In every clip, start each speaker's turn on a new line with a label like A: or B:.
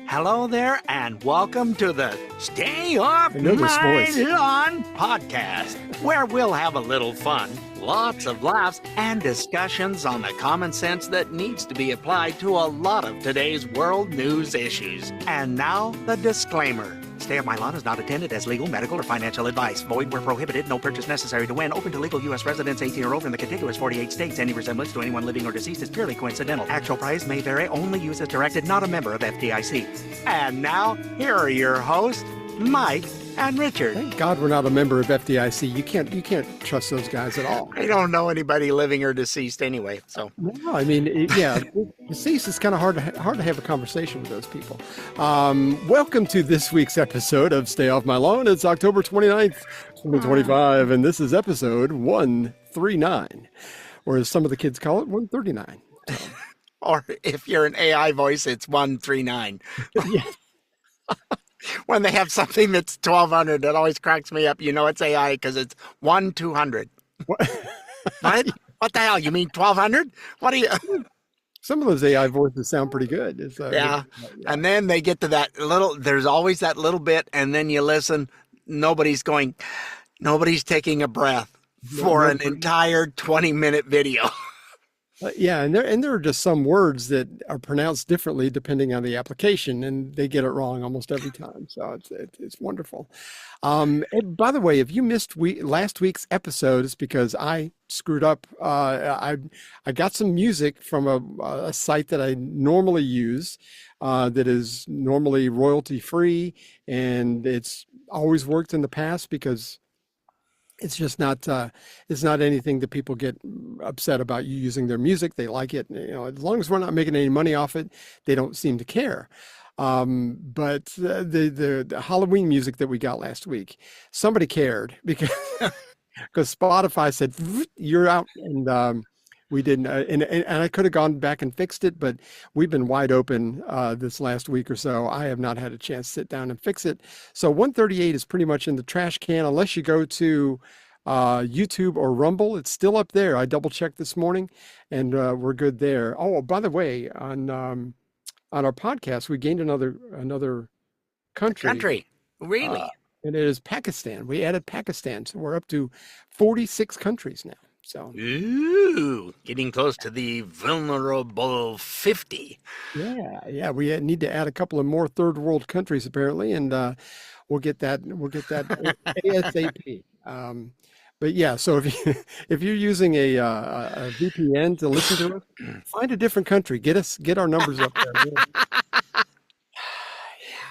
A: Hello there, and welcome to the Stay Off
B: I know this
A: My
B: voice.
A: Lawn podcast, where we'll have a little fun, lots of laughs, and discussions on the common sense that needs to be applied to a lot of today's world news issues. And now, the disclaimer. Stay Off My Lawn is not intended as legal, medical, or financial advice. Void where prohibited. No purchase necessary to win. Open to legal U.S. residents 18 or over in the contiguous 48 states. Any resemblance to anyone living or deceased is purely coincidental. Actual price may vary. Only use as directed. Not a member of FDIC. And now, here are your hosts, Mike and Richard.
B: Thank God we're not a member of FDIC. You can't trust those guys at all.
A: I don't know anybody living or deceased anyway, so.
B: No, I mean, deceased is kind of hard to have a conversation with those people. Welcome to this week's episode of Stay Off My Lawn. It's October 29th, 2025, and this is episode 139, or as some of the kids call it, 139.
A: Or if you're an AI voice, it's 139.
B: Yeah.
A: When they have something that's 1200, that always cracks me up. You know it's AI because it's 1-200. What? What the hell? You mean 1200? What are you?
B: Some of those AI voices sound pretty good.
A: Yeah. And then they get to that little, there's always that little bit, and then you listen, nobody's taking a breath for an entire 20-minute video.
B: Yeah, and there are just some words that are pronounced differently depending on the application, and they get it wrong almost every time. So it's wonderful. And by the way, if you missed last week's episode, it's because I screwed up. I got some music from a site that I normally use that is normally royalty free, and it's always worked in the past because it's just not it's not anything that people get upset about you using their music. They like it, as long as we're not making any money off it, they don't seem to care. But the Halloween music that we got last week, somebody cared because Spotify said you're out, and we didn't, and I could have gone back and fixed it, but we've been wide open this last week or so. I have not had a chance to sit down and fix it. So 138 is pretty much in the trash can, unless you go to YouTube or Rumble. It's still up there. I double checked this morning, and we're good there. Oh, by the way, on our podcast, we gained another country.
A: Really?
B: And it is Pakistan. We added Pakistan, so we're up to 46 countries now. So,
A: ooh, getting close to the vulnerable 50.
B: Yeah. We need to add a couple of more third world countries apparently, and we'll get that ASAP. But yeah, so if you're using a VPN to listen to us, find a different country. Get our numbers up there.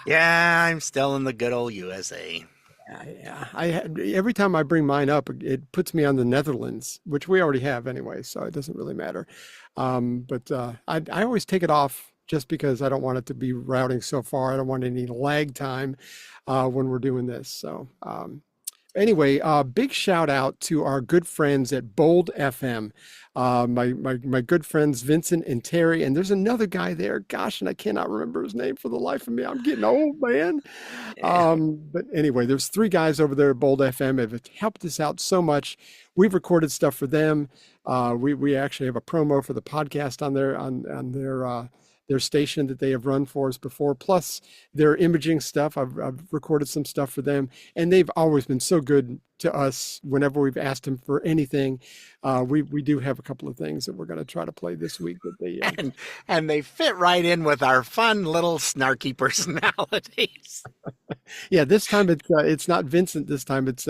A: Yeah, I'm still in the good old USA.
B: Yeah. Every time I bring mine up, it puts me on the Netherlands, which we already have anyway, so it doesn't really matter. But I always take it off just because I don't want it to be routing so far. I don't want any lag time when we're doing this. So anyway, big shout out to our good friends at Bold FM. My good friends Vincent and Terry, and there's another guy there. Gosh, and I cannot remember his name for the life of me. I'm getting old, man. Yeah. But anyway, there's three guys over there at Bold FM have helped us out so much. We've recorded stuff for them. We actually have a promo for the podcast on their station that they have run for us before, plus their imaging stuff. I've recorded some stuff for them, and they've always been so good to us whenever we've asked them for anything. We do have a couple of things that we're going to try to play this week that they
A: and they fit right in with our fun little snarky personalities.
B: Yeah, this time it's not Vincent. This time it's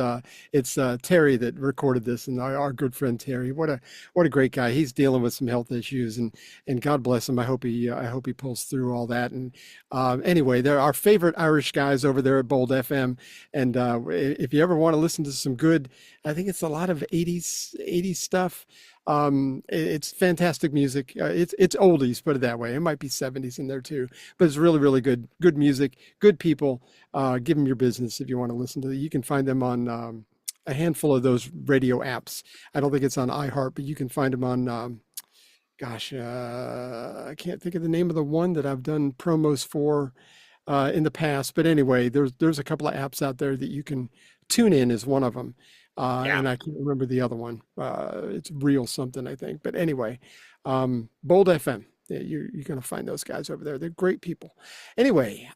B: Terry that recorded this, and our good friend Terry. What a great guy. He's dealing with some health issues, and God bless him. I hope he pulls through all that. And anyway, they're our favorite Irish guys over there at Bold FM. And if you ever want to listen to some good, I think it's a lot of 80s stuff. It's fantastic music. It's oldies, put it that way. It might be 70s in there too, but it's really, really good music, good people. Give them your business if you want to listen to it. You can find them on a handful of those radio apps. I don't think it's on iHeart, but you can find them on, I can't think of the name of the one that I've done promos for in the past. But anyway, there's a couple of apps out there that you can tune in is one of them. And I can't remember the other one. It's Real something, I think. But anyway, Bold FM. You're going to find those guys over there. They're great people. Anyway,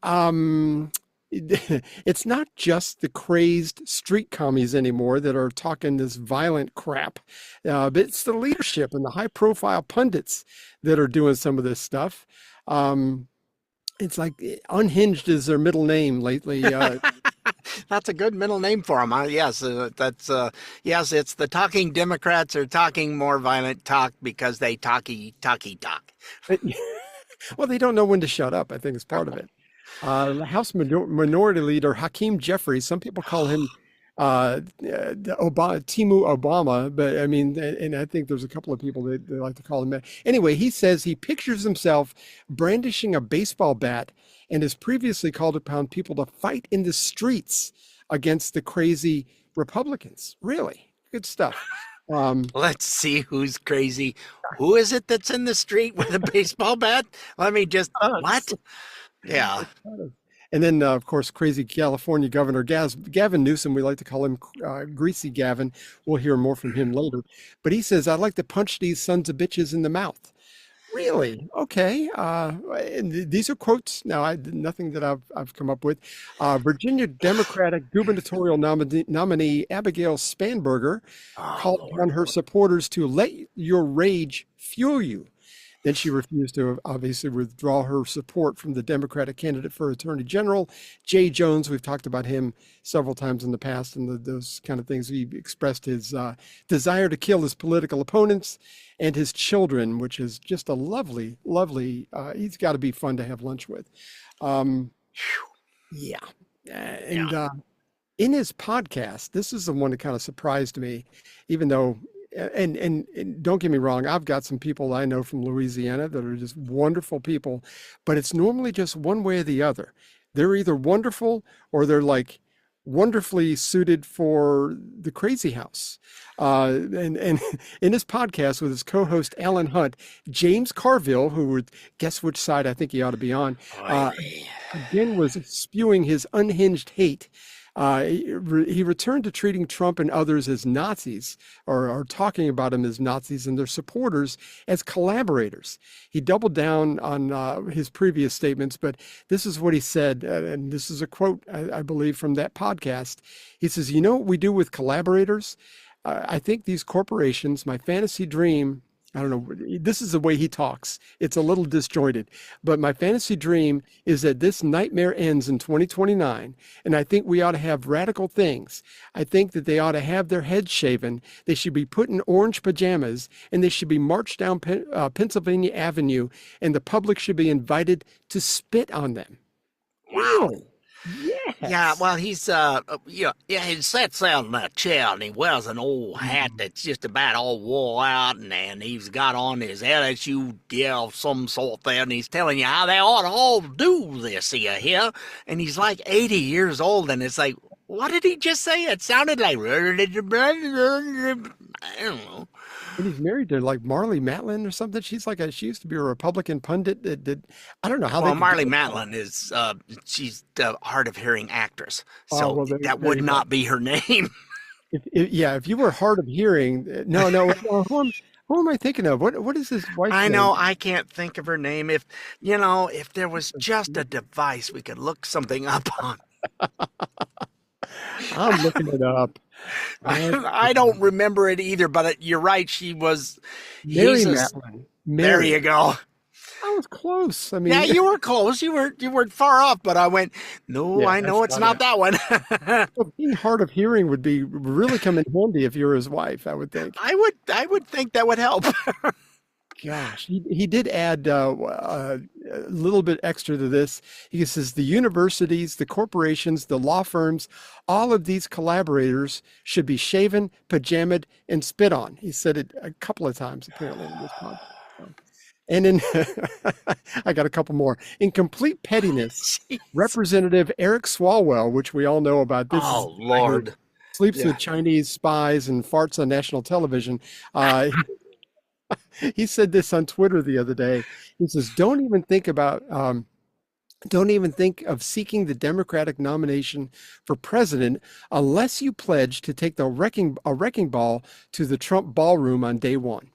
B: it's not just the crazed street commies anymore that are talking this violent crap, but it's the leadership and the high-profile pundits that are doing some of this stuff. It's like Unhinged is their middle name lately.
A: That's a good middle name for them. Yes, yes. It's the talking Democrats are talking more violent talk because they talk.
B: Well, they don't know when to shut up. I think is part of it. The House Minority Leader Hakeem Jeffries. Some people call him Timu Obama, but I mean, and I think there's a couple of people that they like to call him that. Anyway, he says he pictures himself brandishing a baseball bat and has previously called upon people to fight in the streets against the crazy Republicans. Really good stuff.
A: Let's see who's crazy. Who is it that's in the street with a baseball bat? Let me just, what? Yeah.
B: And then, of course, crazy California Governor Gavin Newsom, we like to call him Greasy Gavin. We'll hear more from him later. But he says, I'd like to punch these sons of bitches in the mouth. Really? Okay. And these are quotes. Now, nothing that I've come up with. Virginia Democratic gubernatorial nominee Abigail Spanberger called on her supporters to let your rage fuel you. Then she refused to obviously withdraw her support from the Democratic candidate for Attorney General, Jay Jones. We've talked about him several times in the past and those kind of things. He expressed his desire to kill his political opponents and his children, which is just a lovely, lovely, he's got to be fun to have lunch with. Yeah. In his podcast, this is the one that kind of surprised me, even though and don't get me wrong, I've got some people I know from Louisiana that are just wonderful people, but it's normally just one way or the other. They're either wonderful or they're like wonderfully suited for the crazy house. And in his podcast with his co-host Alan Hunt, James Carville, who would guess which side I think he ought to be on, again was spewing his unhinged hate. He returned to treating Trump and others as Nazis, or talking about him as Nazis and their supporters as collaborators. He doubled down on his previous statements, but this is what he said, and this is a quote, I believe, from that podcast. He says, you know what we do with collaborators? I think these corporations, my fantasy dream, I don't know, this is the way he talks. It's a little disjointed, but my fantasy dream is that this nightmare ends in 2029, and I think we ought to have radical things. I think that they ought to have their heads shaven, they should be put in orange pajamas, and they should be marched down Pennsylvania Avenue, and the public should be invited to spit on them. Really? Yes.
A: Yeah, well, he's he sits out in a chair and he wears an old hat that's just about all wore out, and he's got on his LSU gear of some sort there, and he's telling you how they ought to all do this here, and he's like 80 years old, and it's like, what did he just say? It sounded like, I don't know.
B: And he's married to like Marlee Matlin or something. She used to be a Republican pundit that did, I don't know how
A: well, Marlee Matlin is, she's the hard of hearing actress. So that would not be her name.
B: If you were hard of hearing, no, who am I thinking of? What is his wife's name?
A: I know, I can't think of her name. If there was just a device we could look something up on.
B: I'm looking it up.
A: I don't remember it either, but you're right. She was
B: Mary Matlin.
A: There you go.
B: I was close. I mean,
A: yeah, you were close. You weren't far off, but I went, no, yeah, I know it's not that one.
B: Well, being hard of hearing would really come in handy if you were his wife, I would think.
A: I would think that would help.
B: Gosh, he did add a little bit extra to this. He says the universities, the corporations, the law firms, all of these collaborators should be shaven, pajamaed, and spit on. He said it a couple of times apparently in this podcast. And in, I got a couple more. In complete pettiness, Representative Eric Swalwell, which we all know about, this
A: Lord,
B: sleeps with Chinese spies and farts on national television. He said this on Twitter the other day. He says, don't even think of seeking the Democratic nomination for president unless you pledge to take a wrecking ball to the Trump ballroom on day one.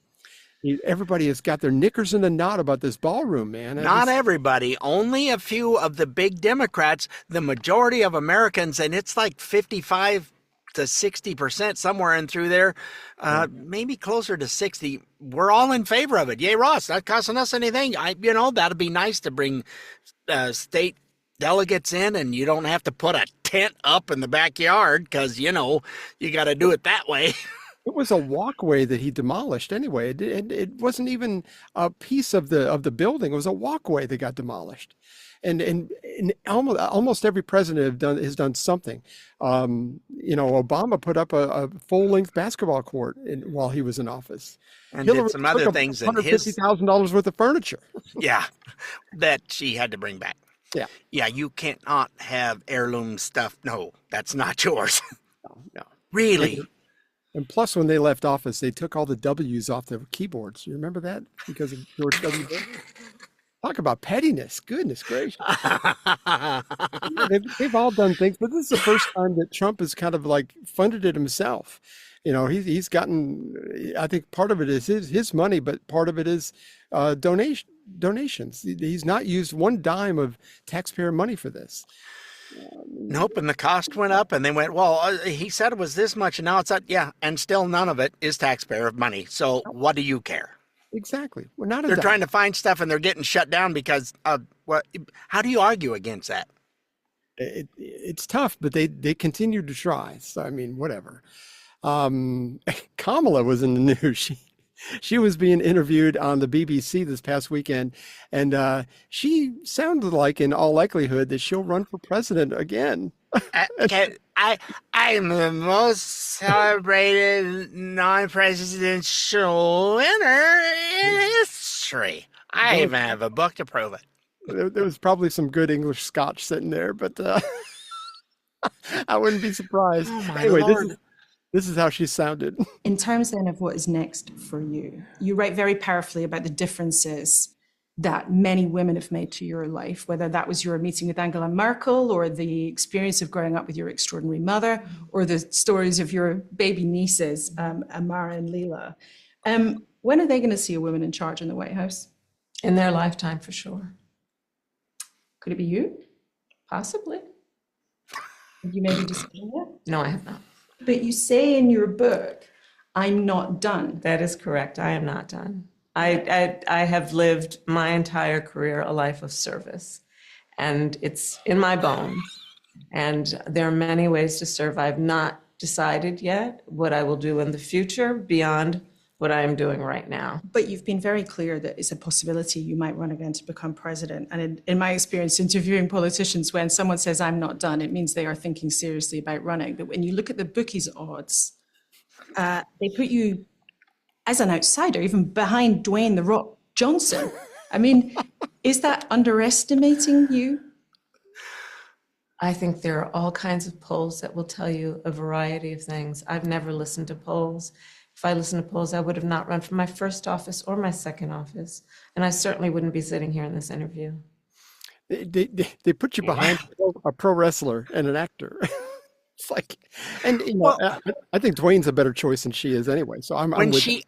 B: Everybody has got their knickers in a knot about this ballroom, man.
A: Not everybody, only a few of the big Democrats, the majority of Americans, and it's like 55 to 60%, somewhere in through there, maybe closer to 60. We're all in favor of it. Yay, Ross, not costing us anything. That'd be nice to bring state delegates in, and you don't have to put a tent up in the backyard because, you got to do it that way.
B: It was a walkway that he demolished anyway. It wasn't even a piece of the building. It was a walkway that got demolished. And almost every president has done something. Obama put up a full-length basketball court while he was in office.
A: And
B: Hillary
A: did some other things in his
B: $150,000 worth of furniture.
A: Yeah, that she had to bring back.
B: Yeah.
A: Yeah, you cannot have heirloom stuff. No, that's not yours.
B: No.
A: Really?
B: And plus, when they left office, they took all the W's off their keyboards. You remember that? Because of George W. Bush? Talk about pettiness. Goodness gracious. They've all done things, but this is the first time that Trump has kind of like funded it himself. He's gotten, I think part of it is his money, but part of it is donations. He's not used one dime of taxpayer money for this.
A: Nope, and the cost went up, and they went, well, he said it was this much, and now it's that, yeah, and still none of it is taxpayer money. So what do you care?
B: Exactly. We're not.
A: They're trying to find stuff, and they're getting shut down because how do you argue against that?
B: It's tough, but they continue to try. So I mean, whatever. Kamala was in the news. She was being interviewed on the BBC this past weekend, and she sounded like, in all likelihood, that she'll run for president again.
A: I'm the most celebrated non-presidential winner in history. I even have a book to prove it.
B: There was probably some good English Scotch sitting there, but I wouldn't be surprised.
A: Oh my
B: Anyway,
A: Lord.
B: This is how she sounded.
C: In terms then of what is next for you, you write very powerfully about the differences that many women have made to your life, whether that was your meeting with Angela Merkel or the experience of growing up with your extraordinary mother or the stories of your baby nieces, Amara and Leela. When are they going to see a woman in charge in the White House?
D: In their lifetime, for sure.
C: Could it be you? Possibly. Have you maybe decided yet?
D: No, I have not.
C: But you say in your book, I'm not done.
D: That is correct. I am not done. I have lived my entire career a life of service, and it's in my bones. And there are many ways to serve. I've not decided yet what I will do in the future beyond what I am doing right now.
C: But you've been very clear that it's a possibility you might run again to become president. And in my experience interviewing politicians, when someone says I'm not done, it means they are thinking seriously about running. But when you look at the bookies' odds, they put you as an outsider, even behind Dwayne "The Rock" Johnson. I mean, is that underestimating you?
D: I think there are all kinds of polls that will tell you a variety of things. I've never listened to polls. If I listened to polls, I would have not run for my first office or my second office. And I certainly wouldn't be sitting here in this interview.
B: They put you behind a pro wrestler and an actor. It's like, and I think Dwayne's a better choice than she is anyway. So I'm
A: When
B: with
A: she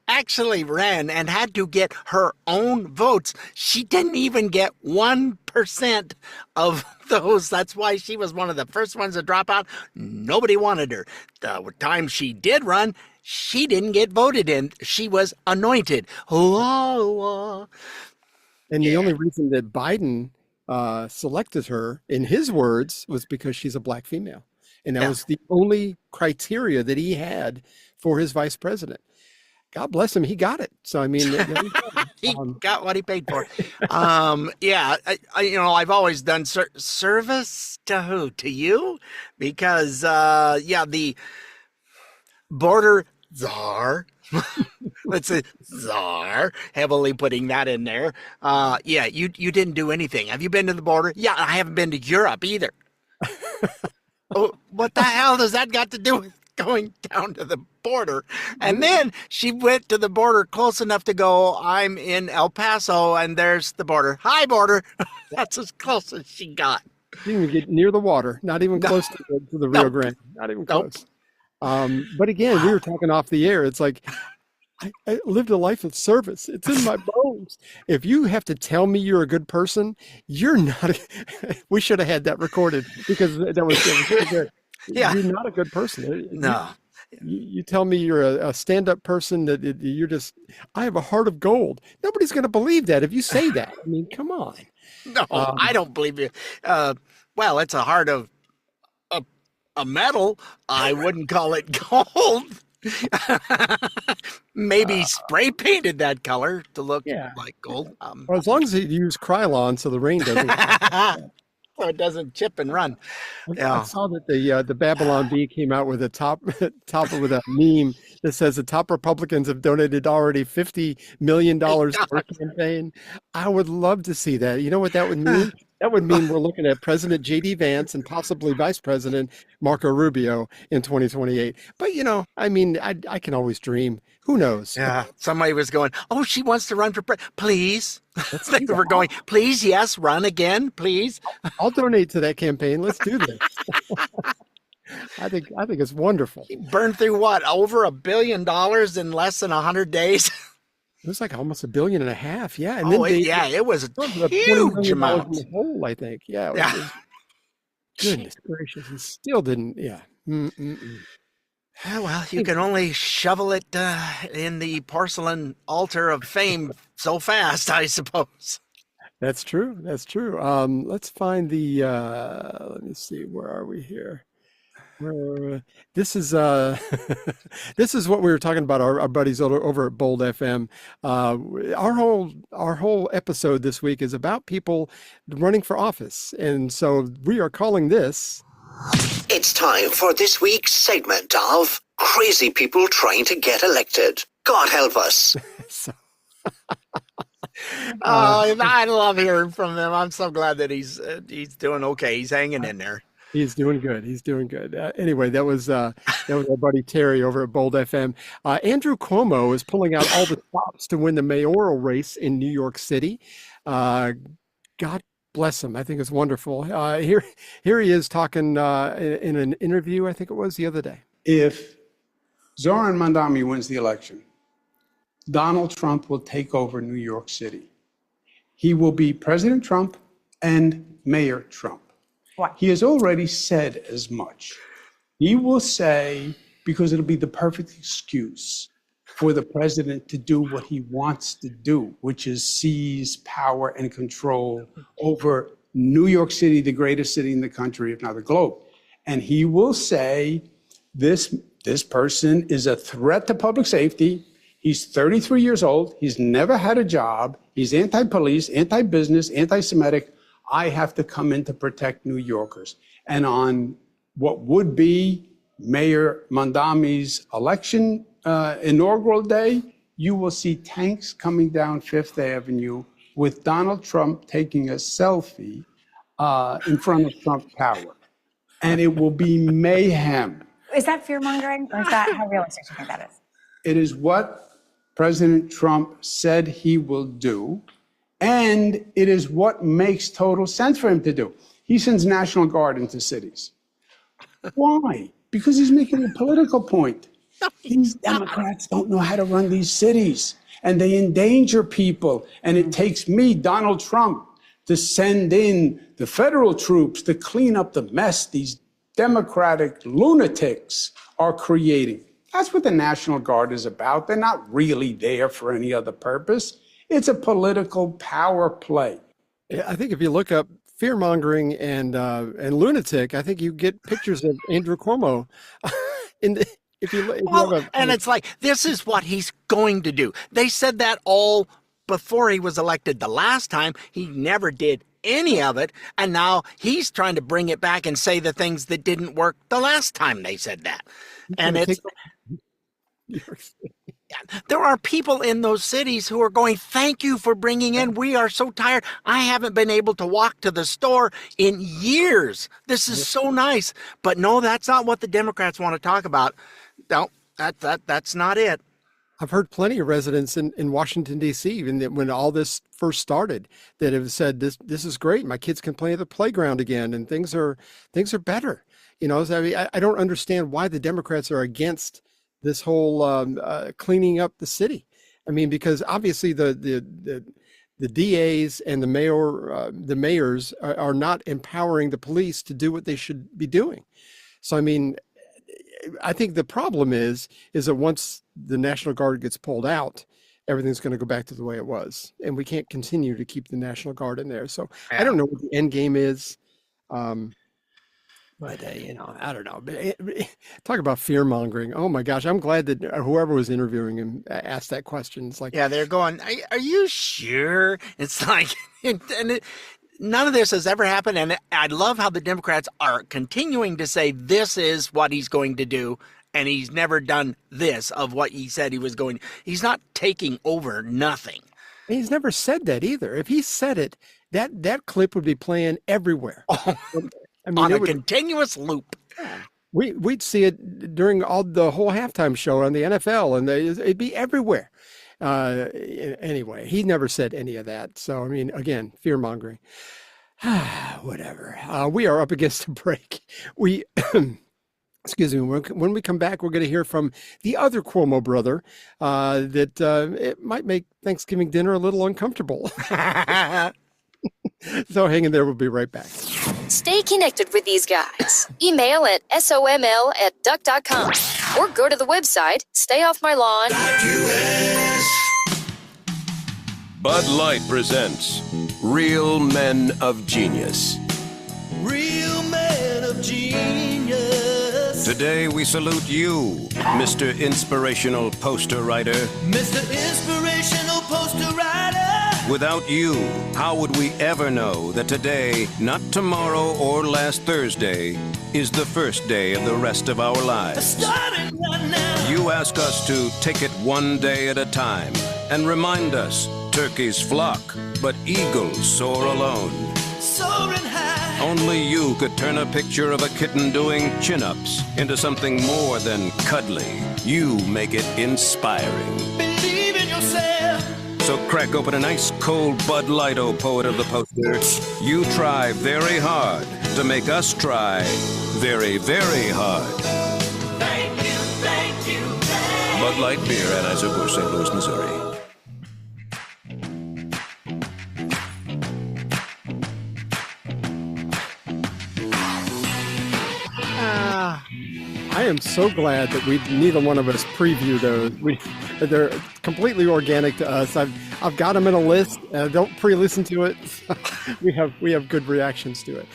A: actually ran and had to get her own votes, she didn't even get 1% of those. That's why she was one of the first ones to drop out. Nobody wanted her. The time she did run, she didn't get voted in. She was anointed.
B: And the only reason that Biden selected her, in his words, was because she's a black female. And that was the only criteria that he had for his vice president. God bless him. He got it. So, I mean,
A: he got what he paid for. I've always done service to who? To you? Because, the border czar, let's say czar, heavily putting that in there. You didn't do anything. Have you been to the border? Yeah, I haven't been to Europe either. Oh, what the hell does that got to do with going down to the border? And then she went to the border close enough to go, I'm in El Paso, and there's the border. Hi, border. That's as close as she got.
B: Didn't even get near the water, not even close to the Rio Grande, not even close. But again, we were talking off the air. It's like, I lived a life of service. It's in my bones. If you have to tell me you're a good person, you're not. We should have had that recorded because that was so good.
A: Yeah.
B: You're not a good person.
A: No.
B: You tell me you're a stand-up person that you're just, I have a heart of gold. Nobody's going to believe that if you say that. I mean, come on.
A: No, I don't believe you. Well, it's a heart of a metal. I wouldn't call it gold. Maybe spray painted that color to look like gold.
B: Well, as long as you use Krylon so the rain doesn't.
A: So it doesn't chip and run.
B: I saw that the Babylon Bee came out with a top with a meme that says the top Republicans have donated already $50 million to our campaign. I would love to see that. You know what that would mean? That would mean we're looking at President J.D. Vance and possibly Vice President Marco Rubio in 2028. But, I mean, I can always dream. Who knows?
A: Yeah. Somebody was going, oh, she wants to run for president. Please. They were going, please, yes, run again, please.
B: I'll donate to that campaign. Let's do this. I think it's wonderful.
A: He burned through what? Over $1 billion in less than 100 days?
B: It was like almost $1.5 billion. Yeah. And
A: it was a huge amount.
B: In the hole, I think. Yeah. It was, goodness gracious. And still didn't. Yeah.
A: Well, you can only shovel it in the porcelain altar of fame so fast, I suppose.
B: That's true. That's true. Let's find the, let me see, where are we here? This is this is what we were talking about, our buddies over at Bold FM. Our whole episode this week is about people running for office. And so we are calling this.
E: It's time for this week's segment of Crazy People Trying to Get Elected. God help us.
A: I love hearing from him. I'm so glad that he's doing okay. He's hanging in there.
B: He's doing good. He's doing good. Anyway, that was our buddy Terry over at Bold FM. Andrew Cuomo is pulling out all the stops to win the mayoral race in New York City. God bless him. I think it's wonderful. Here he is talking in an interview, I think it was the other day.
F: If Zoran Mandami wins the election, Donald Trump will take over New York City. He will be President Trump and Mayor Trump.
G: Why?
F: He has already said as much. He will say, because it'll be the perfect excuse for the president to do what he wants to do, which is seize power and control over New York City, the greatest city in the country, if not the globe. And he will say, this person is a threat to public safety. He's 33 years old. He's never had a job. He's anti-police, anti-business, anti-Semitic. I have to come in to protect New Yorkers. And on what would be Mayor Mandami's election inaugural day, you will see tanks coming down Fifth Avenue with Donald Trump taking a selfie in front of Trump Tower. And it will be mayhem.
G: Is that fear mongering, or is that how realistic do you think that is?
F: It is what President Trump said he will do. And it is what makes total sense for him to do. He sends National Guard into cities. Why? Because he's making a political point. These Democrats don't know how to run these cities, and they endanger people. And it takes me, Donald Trump, to send in the federal troops to clean up the mess these Democratic lunatics are creating. That's what the National Guard is about. They're not really there for any other purpose. It's a political power play.
B: I think if you look up fear-mongering and lunatic, I think you get pictures of Andrew Cuomo.
A: And it's like, this is what he's going to do. They said that all before he was elected the last time. He never did any of it. And now he's trying to bring it back and say the things that didn't work the last time they said that. And it's... There are people in those cities who are going, thank you for bringing in. We are so tired. I haven't been able to walk to the store in years. This is so nice. But no, that's not what the Democrats want to talk about. No, that's not it.
B: I've heard plenty of residents in Washington, D.C., even when all this first started, that have said, this is great. My kids can play at the playground again, and things are better. So, I don't understand why the Democrats are against this whole cleaning up the city. I mean, because obviously the DAs and the mayors are not empowering the police to do what they should be doing. So, I mean, I think the problem is that once the National Guard gets pulled out, everything's going to go back to the way it was, and we can't continue to keep the National Guard in there. So I don't know what the end game is. But I don't know. Talk about fear mongering. Oh my gosh, I'm glad that whoever was interviewing him asked that question. It's like,
A: Yeah, they're going, are you sure? It's like, none of this has ever happened. And I love how the Democrats are continuing to say this is what he's going to do. And he's never done this of what he said he was going. He's not taking over nothing.
B: he's never said that either. If he said it, that clip would be playing everywhere. I mean,
A: On a continuous loop.
B: We'd see it during the whole halftime show on the NFL, and it'd be everywhere. Anyway, he never said any of that. So, I mean, again, fear mongering. Whatever. We are up against a break. Excuse me. When we come back, we're going to hear from the other Cuomo brother that it might make Thanksgiving dinner a little uncomfortable. So hang in there. We'll be right back.
H: Stay connected with these guys. Email at soml@duck.com or go to the website stayoffmylawn.
I: Bud Light presents Real Men of Genius.
J: Real men of genius.
I: Today we salute you, Mr. Inspirational Poster Writer.
J: Mr. Inspirational Poster Writer.
I: Without you, how would we ever know that today, not tomorrow or last Thursday, is the first day of the rest of our lives?
J: Starting right now.
I: You ask us to take it one day at a time and remind us turkeys flock, but eagles soar alone.
J: Soaring high.
I: Only you could turn a picture of a kitten doing chin-ups into something more than cuddly. You make it inspiring.
J: Believe in yourself.
I: So crack open an ice cold Bud Light, oh poet of the poster. You try very hard to make us try very, very hard.
J: Thank you, thank you, thank you.
I: Bud Light Beer, Anheuser-Busch, St. Louis, Missouri.
B: I am so glad that neither one of us preview those. They're completely organic to us. I've got them in a list. Don't pre-listen to it. we have good reactions to it.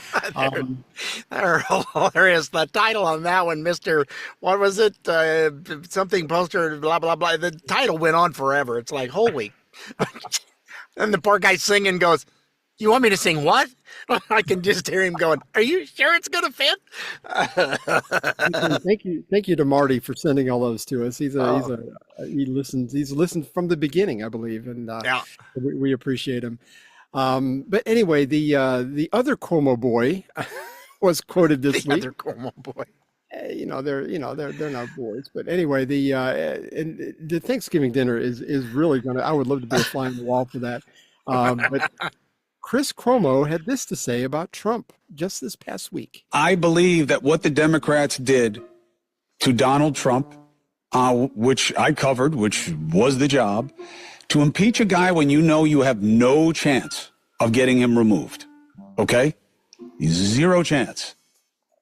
A: They're hilarious. The title on that one, Mr. What was it? Something poster, blah, blah, blah. The title went on forever. It's like, holy. And the poor guy singing goes, you want me to sing what? I can just hear him going, are you sure it's going to fit?
B: Thank you to Marty for sending all those to us. He listened from the beginning, I believe. And we appreciate him. But anyway, the other Cuomo boy was quoted this week.
A: The other Cuomo boy.
B: They're not boys, but anyway, the Thanksgiving dinner is really I would love to be a fly on the wall for that. But Chris Cuomo had this to say about Trump just this past week.
F: I believe that what the Democrats did to Donald Trump, which I covered, which was the job, to impeach a guy when you know you have no chance of getting him removed, okay? Zero chance.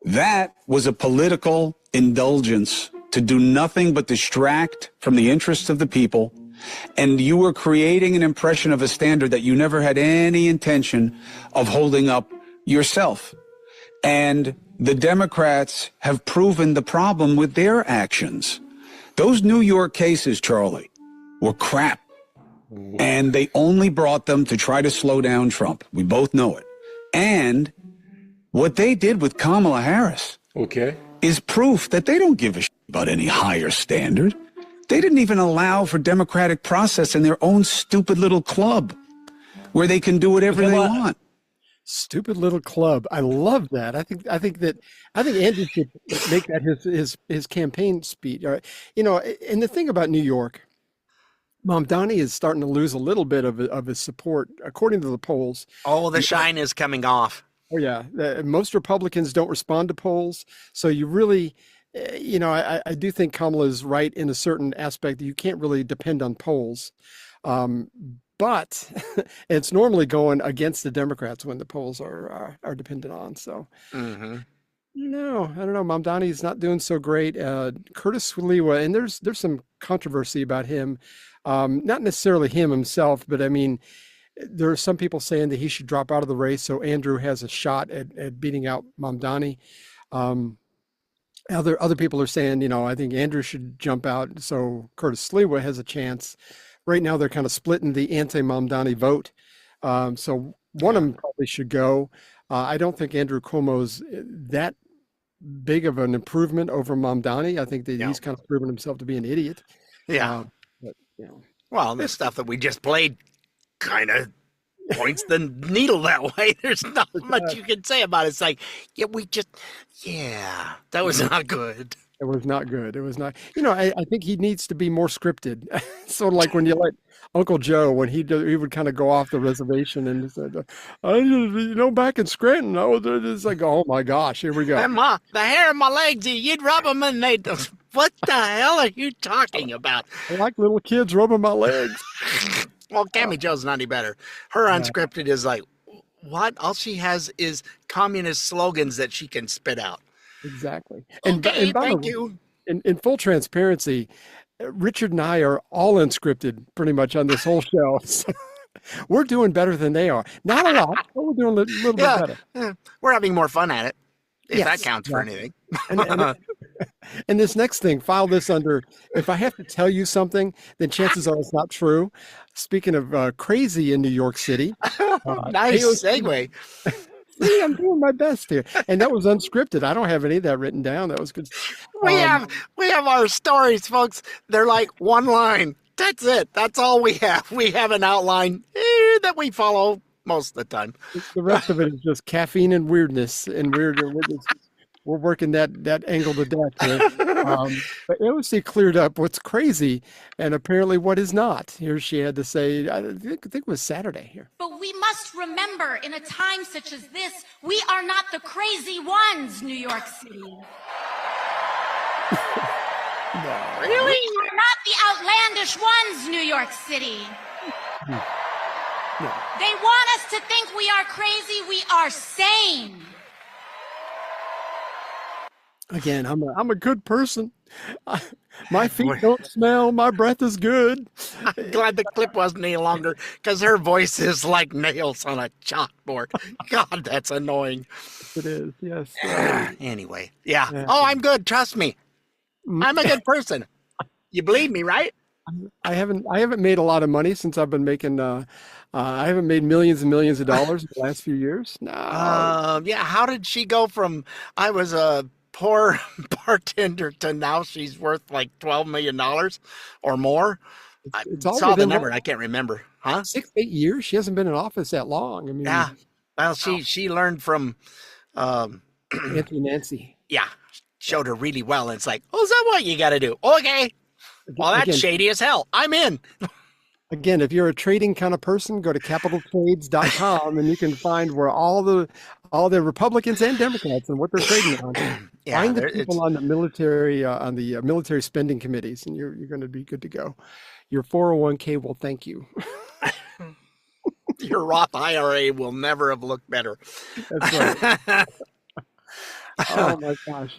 F: That was a political indulgence to do nothing but distract from the interests of the people. And you were creating an impression of a standard that you never had any intention of holding up yourself. And the Democrats have proven the problem with their actions. Those New York cases, Charlie, were crap. And they only brought them to try to slow down Trump. We both know it. And what they did with Kamala Harris is proof that they don't give a shit about any higher standard. They didn't even allow for democratic process in their own stupid little club where they can do whatever they want.
B: Stupid little club. I love that. I think Andy should make that his campaign speech. And the thing about New York, Mamdani is starting to lose a little bit of his support, according to the polls.
A: Oh, the shine is coming off.
B: Oh yeah, most Republicans don't respond to polls, so you really. I do think Kamala is right in a certain aspect that you can't really depend on polls. Um, but it's normally going against the Democrats when the polls are dependent on. So
A: Mm-hmm.
B: no, I don't know. Mamdani's not doing so great. Curtis Sliwa, and there's some controversy about him. Not necessarily him himself, but I mean, there are some people saying that he should drop out of the race so Andrew has a shot at beating out Mamdani. Um, other people are saying, I think Andrew should jump out so Curtis Sliwa has a chance. Right now, they're kind of splitting the anti-Mamdani vote. So one of them probably should go. I don't think Andrew Cuomo's that big of an improvement over Mamdani. I think that he's kind of proven himself to be an idiot.
A: Yeah.
B: But,
A: Well, the stuff that we just played kind of points the needle that way. There's not much you can say about it. It's like, that was not good.
B: It was not good. It was not, I think he needs to be more scripted. Sort of like when you let Uncle Joe, when he would kind of go off the reservation and said, back in Scranton, it's like, oh my gosh, here we go.
A: And the hair on my legs, you'd rub them and they'd, what the hell are you talking about?
B: I like little kids rubbing my legs.
A: Well, Cammy Joe's not any better. Her unscripted is like, what? All she has is communist slogans that she can spit out.
B: Exactly.
A: And by
B: the way, in full transparency, Richard and I are all unscripted pretty much on this whole show. So we're doing better than they are. Not a lot, but we're doing a little bit better.
A: We're having more fun at it, if that counts for anything.
B: And this next thing, file this under, if I have to tell you something, then chances are it's not true. Speaking of crazy in New York City.
A: Nice segue.
B: See, I'm doing my best here. And that was unscripted. I don't have any of that written down. That was good.
A: We have our stories, folks. They're like one line. That's it. That's all we have. We have an outline that we follow most of the time.
B: The rest of it is just caffeine and weirdness and weird. We're working that angle to death here. But AOC cleared up what's crazy and apparently what is not. Here she had to say, I think it was Saturday here.
K: But we must remember, in a time such as this, we are not the crazy ones, New York City.
A: No.
K: Really? We are not the outlandish ones, New York City.
B: No.
K: They want us to think we are crazy. We are sane.
B: Again, I'm a good person. My feet don't smell. My breath is good.
A: I'm glad the clip wasn't any longer because her voice is like nails on a chalkboard. God, that's annoying.
B: It is, yes.
A: Anyway, yeah. Oh, I'm good. Trust me. I'm a good person. You believe me, right?
B: I haven't made a lot of money since I've been making. I haven't made millions and millions of dollars in the last few years. No.
A: Yeah. How did she go from I was a poor bartender to now she's worth like $12 million or more? I saw the number and I can't remember. Huh?
B: 6-8 years. She hasn't been in office that long. I mean,
A: yeah. Well, she learned from
B: Auntie Nancy.
A: Yeah, showed her really well, and it's like, oh, is that what you got to do? Okay. Well, that's shady as hell. I'm in.
B: Again, if you're a trading kind of person, go to capitaltrades.com and you can find where all the Republicans and Democrats and what they're trading on.
A: Yeah,
B: find the people on the military spending committees, and you're going to be good to go. Your 401k will thank you.
A: Your Roth IRA will never have looked better.
B: That's right. Oh my gosh!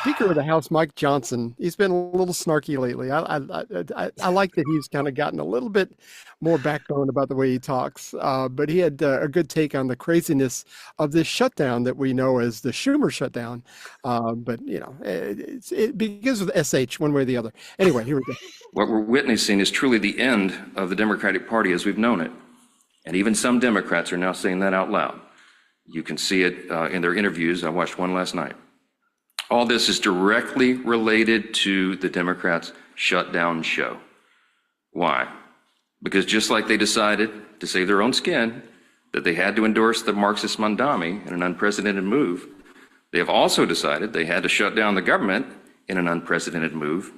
B: Speaker of the House, Mike Johnson. He's been a little snarky lately. I like that he's kind of gotten a little bit more backbone about the way he talks. But he had a good take on the craziness of this shutdown that we know as the Schumer shutdown. But it begins with SH one way or the other. Anyway, here we go.
L: What we're witnessing is truly the end of the Democratic Party as we've known it, and even some Democrats are now saying that out loud. You can see it in their interviews. I watched one last night. All this is directly related to the Democrats' shutdown show. Why? Because just like they decided to save their own skin, that they had to endorse the Marxist Mamdani in an unprecedented move, they have also decided they had to shut down the government in an unprecedented move.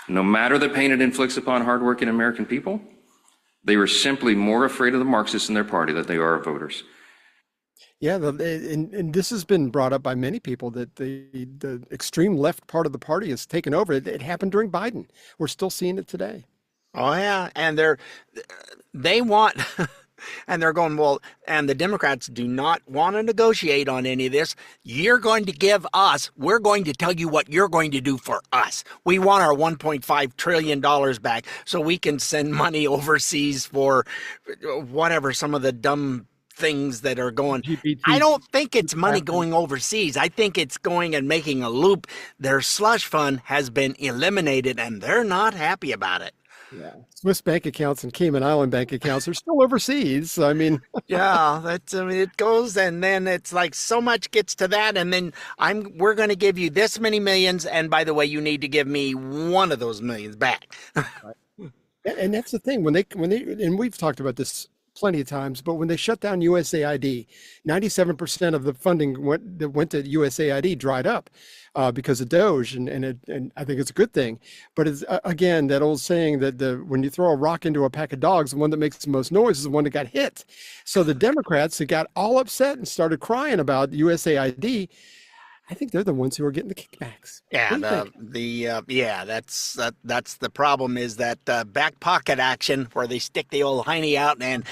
L: No matter the pain it inflicts upon hardworking American people, they were simply more afraid of the Marxists in their party than they are of voters.
B: Yeah, and this has been brought up by many people that the extreme left part of the party has taken over. It happened during Biden. We're still seeing it today.
A: Oh yeah, and they want, and they're going, well, and the Democrats do not want to negotiate on any of this. You're going to give us, we're going to tell you what you're going to do for us. We want our $1.5 trillion back so we can send money overseas for whatever, some of the dumb things that are going. I don't think it's money going overseas. I think it's going and making a loop. Their slush fund has been eliminated and they're not happy about it.
B: Yeah, Swiss bank accounts and Cayman Island bank accounts are still overseas. I mean,
A: yeah, it goes, and then it's like so much gets to that, and then we're going to give you this many millions, and by the way, you need to give me one of those millions back.
B: And that's the thing when they and we've talked about this plenty of times, but when they shut down USAID, 97% of the funding that went to USAID dried up because of Doge, and I think it's a good thing. But it's again that old saying that when you throw a rock into a pack of dogs, the one that makes the most noise is the one that got hit. So the Democrats that got all upset and started crying about USAID, I think they're the ones who are getting the kickbacks.
A: Yeah, that's the problem, is that back pocket action where they stick the old hiney out and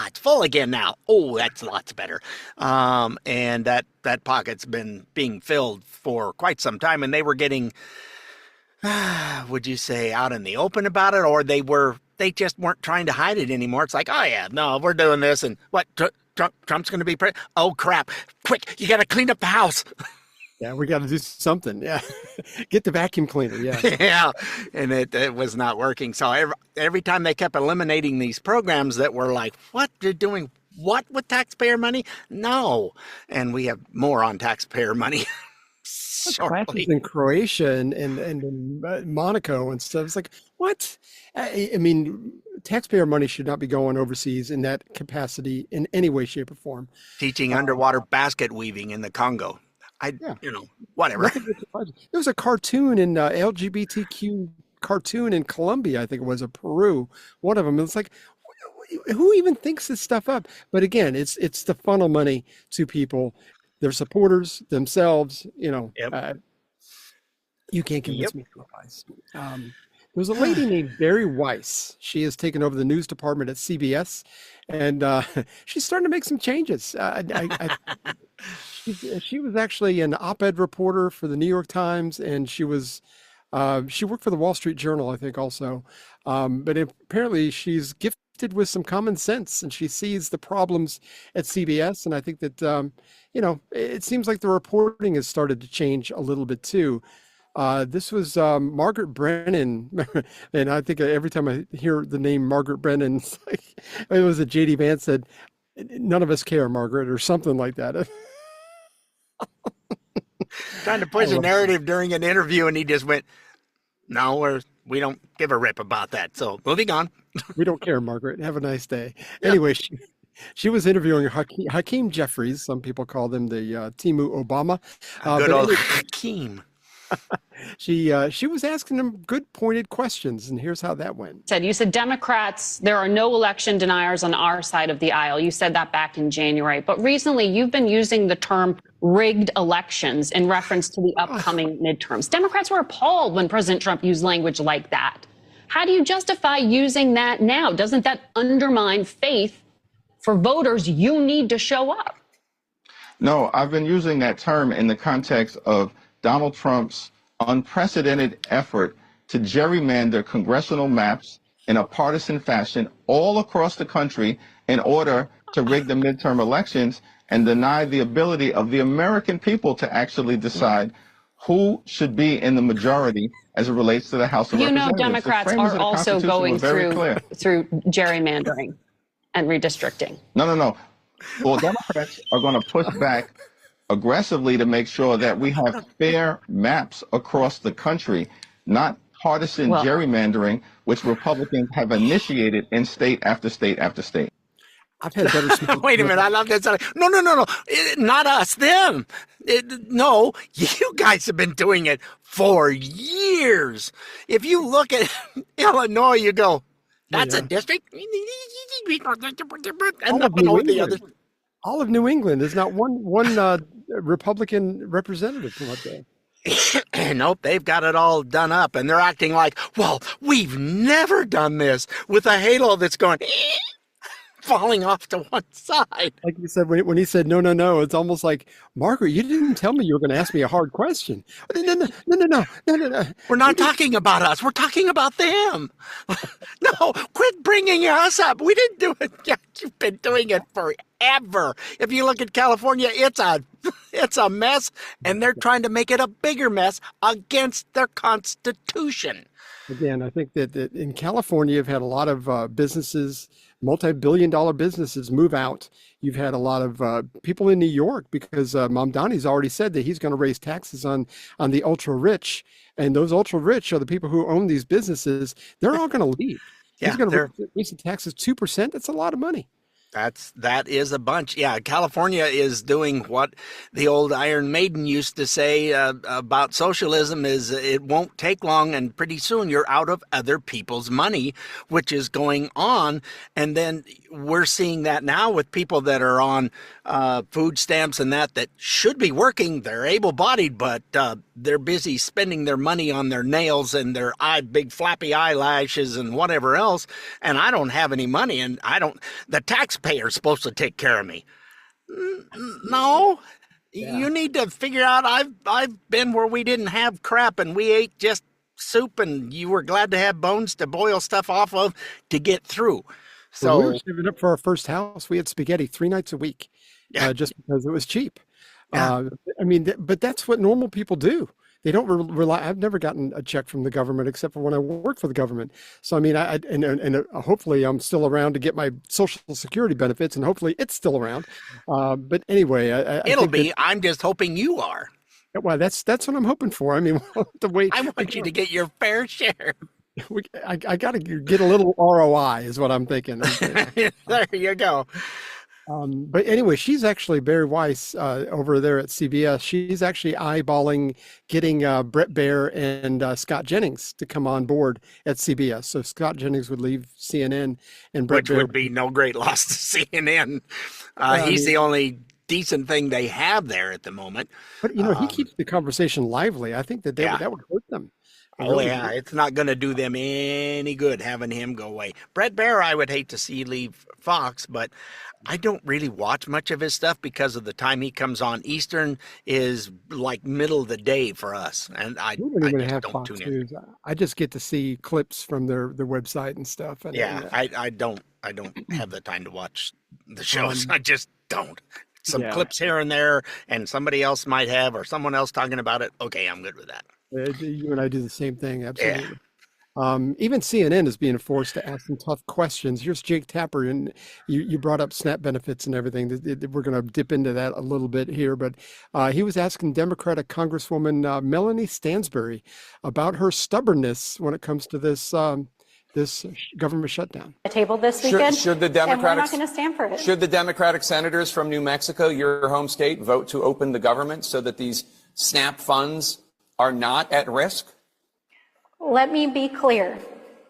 A: it's full again now. Oh, that's lots better. And that pocket's been being filled for quite some time, and they were getting, would you say, out in the open about it, or they just weren't trying to hide it anymore. It's like, oh yeah, no, we're doing this, and what Trump's going to be president? Oh crap! Quick, you got to clean up the house.
B: Yeah, we got to do something. Yeah, get the vacuum cleaner. Yeah,
A: yeah, and it was not working. So every time they kept eliminating these programs that were like, what, they're doing what with taxpayer money? No, and we have more on taxpayer money.
B: Classes in Croatia and in Monaco and stuff. It's like, what? I mean, taxpayer money should not be going overseas in that capacity in any way, shape, or form.
A: Teaching underwater basket weaving in the Congo. Whatever.
B: There was a cartoon in LGBTQ cartoon in Colombia, I think it was, or Peru. One of them. It's like, who even thinks this stuff up? But again, it's to funnel money to people, their supporters, themselves. You can't convince me otherwise. There was a lady named Barry Weiss. She has taken over the news department at CBS, and she's starting to make some changes. She was actually an op-ed reporter for the New York Times, and she worked for the Wall Street Journal, I think, also. But apparently she's gifted with some common sense, and she sees the problems at CBS. And I think that, it seems like the reporting has started to change a little bit too. This was Margaret Brennan, and I think every time I hear the name Margaret Brennan, it's like, it was a J.D. Vance said, "None of us care, Margaret," or something like that.
A: Trying to push a narrative during an interview, and he just went, "No, we don't give a rip about that." So moving on.
B: We don't care, Margaret. Have a nice day. Yeah. Anyway, she was interviewing Hakeem Jeffries. Some people call them the Timu Obama.
A: Good old Hakeem.
B: She was asking him good pointed questions, and here's how that went.
M: You said Democrats, there are no election deniers on our side of the aisle. You said that back in January. But recently, you've been using the term rigged elections in reference to the upcoming midterms. Democrats were appalled when President Trump used language like that. How do you justify using that now? Doesn't that undermine faith for voters? You need to show up.
N: No, I've been using that term in the context of Donald Trump's unprecedented effort to gerrymander congressional maps in a partisan fashion all across the country in order to rig the midterm elections and deny the ability of the American people to actually decide who should be in the majority as it relates to the House of Representatives.
M: Democrats are also going through gerrymandering and redistricting.
N: No. Well, Democrats are going to push back aggressively to make sure that we have fair maps across the country, not partisan gerrymandering, which Republicans have initiated in state after state after state.
B: I've had better.
A: Wait a minute, I love that. No, not us, them. No, you guys have been doing it for years. If you look at Illinois, you go, that's a district. And the others.
B: All of New England is not one Republican representative from up there.
A: Nope, they've got it all done up, and they're acting like, well, we've never done this, with a halo that's going falling off to one side.
B: Like you said, when he said no, it's almost like, Margaret, you didn't tell me you were going to ask me a hard question. No.
A: We're not talking about us. We're talking about them. No, quit bringing us up. We didn't do it yet. You've been doing it forever. If you look at California, it's a mess, and they're trying to make it a bigger mess against their Constitution.
B: Again, I think that in California, you've had a lot of businesses, multi-billion-dollar businesses move out. You've had a lot of people in New York because Mamdani's already said that he's going to raise taxes on the ultra-rich. And those ultra-rich are the people who own these businesses. They're all going to leave.
A: Yeah,
B: he's going to raise the taxes 2%. That's a lot of money.
A: That is a bunch. Yeah, California is doing what the old Iron Maiden used to say about socialism is it won't take long, and pretty soon you're out of other people's money, which is going on. And then we're seeing that now with people that are on food stamps and that should be working. They're able-bodied, but they're busy spending their money on their nails and their big flappy eyelashes and whatever else. And I don't have any money, and the taxpayer's supposed to take care of me. No, you need to figure out. I've been where we didn't have crap and we ate just soup, and you were glad to have bones to boil stuff off of to get through. So
B: when we were saving up for our first house, we had spaghetti 3 nights a week, just because it was cheap. I mean, but that's what normal people do. They don't rely. I've never gotten a check from the government except for when I work for the government. So I mean, and hopefully I'm still around to get my Social Security benefits, and hopefully it's still around. But anyway,
A: it'll be. I'm just hoping you are.
B: Well, that's what I'm hoping for. I mean, we'll have to wait.
A: I want you to get your fair share.
B: I got to get a little ROI, is what I'm thinking.
A: There you go.
B: But anyway, she's actually, Barry Weiss over there at CBS, she's actually eyeballing getting Brett Baier and Scott Jennings to come on board at CBS. So Scott Jennings would leave CNN, and Brett Baier
A: would be no great loss to CNN. He's the only decent thing they have there at the moment.
B: But, he keeps the conversation lively. I think that that would hurt them.
A: It's not going to do them any good having him go away. Brett Baier, I would hate to see leave Fox, but I don't really watch much of his stuff because of the time he comes on. Eastern is like middle of the day for us, and I
B: don't even have
A: don't
B: Fox
A: tune in.
B: News. I just get to see clips from their website and stuff. And,
A: I don't have the time to watch the shows. I just don't. Some clips here and there, and somebody else might have, or someone else talking about it. Okay, I'm good with that.
B: You and I do the same thing, absolutely. Even CNN is being forced to ask some tough questions. Here's Jake Tapper, and you brought up SNAP benefits and everything. We're going to dip into that a little bit here, but he was asking Democratic Congresswoman Melanie Stansbury about her stubbornness when it comes to this government shutdown.
O: The table this weekend,
P: should the
O: and we're
P: Democratic
O: not going to stand for it.
P: Should the Democratic senators from New Mexico, your home state, vote to open the government so that these SNAP funds are not at risk?
O: Let me be clear.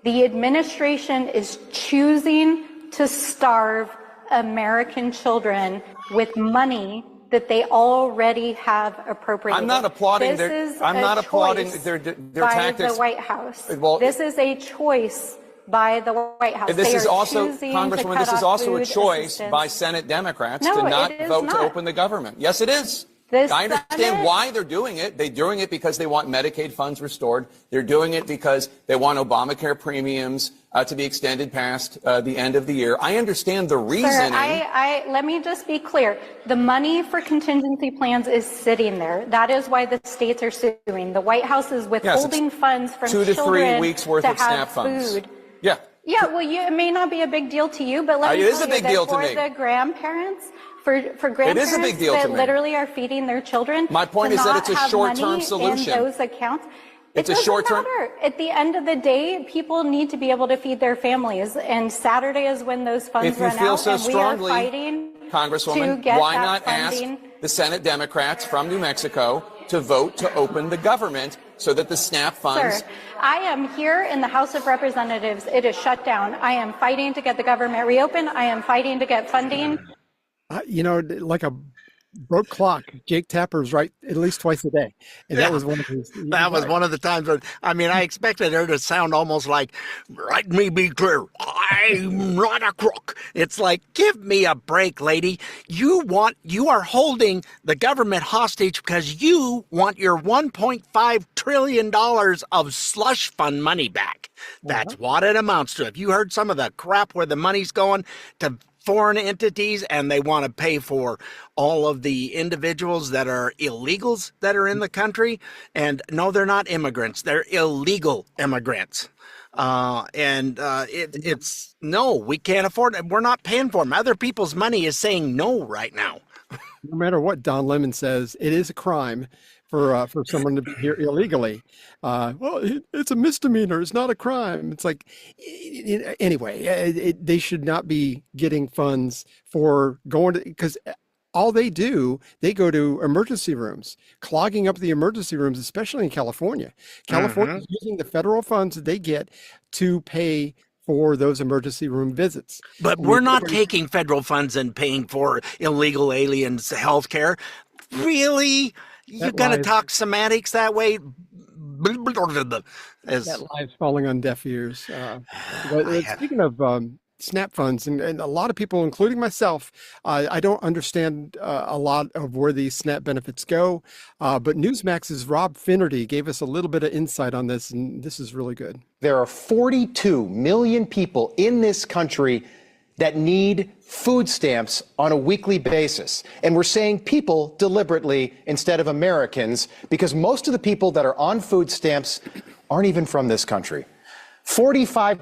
O: The administration is choosing to starve American children with money that they already have appropriated.
P: I'm not applauding their
O: choice
P: by tactics.
O: The White House.
P: Well,
O: this is a choice by the White House.
P: This is also,
O: choosing
P: Congresswoman,
O: to
P: this
O: cut
P: is
O: off
P: also a
O: food
P: choice
O: assistance.
P: by Senate Democrats
O: No,
P: to not
O: it is
P: vote to
O: not.
P: open the government. Yes, it is. I understand why they're doing it. They're doing it because they want Medicaid funds restored. They're doing it because they want Obamacare premiums to be extended past the end of the year. I understand the reasoning.
O: Sir, let me just be clear. The money for contingency plans is sitting there. That is why the states are suing. The White House is withholding funds from
P: 2 to 3
O: children
P: weeks worth
O: to
P: of SNAP
O: have
P: funds.
O: food.
P: Yeah.
O: Yeah, well, it may not be a big deal to you, but let me
P: It is
O: tell
P: a big
O: you
P: deal
O: that
P: to
O: for
P: me.
O: the grandparents, for
P: It
O: grandparents
P: is a big deal to
O: that
P: me.
O: literally are feeding their children,
P: My point
O: to
P: is that
O: not
P: it's a
O: have
P: short-term
O: money
P: solution.
O: in those accounts.
P: It's
O: it
P: a
O: doesn't
P: short-term-
O: matter. At the end of the day, people need to be able to feed their families, and Saturday is when those funds
P: If you
O: run
P: feel
O: out,
P: so
O: and we are
P: strongly,
O: fighting
P: Congresswoman,
O: to get
P: why
O: that
P: not
O: funding.
P: ask the Senate Democrats from New Mexico to vote to open the government so that the SNAP funds...
O: Sir, I am here in the House of Representatives. It is shut down. I am fighting to get the government reopened. I am fighting to get funding.
B: Like a broke clock. Jake Tapper's right at least twice a day, and that was one of his.
A: That was one of the times when, I expected her to sound almost like, let me be clear, I'm not a crook. It's like, give me a break, lady. You are holding the government hostage because you want your $1.5 trillion of slush fund money back. That's what it amounts to. Have you heard some of the crap where the money's going to foreign entities and they want to pay for all of the individuals that are illegals that are in the country? And no, they're not immigrants. They're illegal immigrants. It's no, we can't afford it. We're not paying for them. Other people's money is saying no right now.
B: No matter what Don Lemon says, it is a crime for someone to be here illegally. It's a misdemeanor. It's not a crime. It's like, anyway, they should not be getting funds for going to, because all they do, they go to emergency rooms, clogging up the emergency rooms, especially in California. California is using the federal funds that they get to pay for those emergency room visits.
A: But we're not taking federal funds and paying for illegal aliens' health care. Really? You're going to talk semantics that way?
B: That lie's falling on deaf ears. Speaking of SNAP funds, and a lot of people, including myself, I don't understand a lot of where these SNAP benefits go, but Newsmax's Rob Finnerty gave us a little bit of insight on this, and this is really good.
Q: There are 42 million people in this country that need food stamps on a weekly basis. And we're saying people deliberately instead of Americans, because most of the people that are on food stamps aren't even from this country. 45%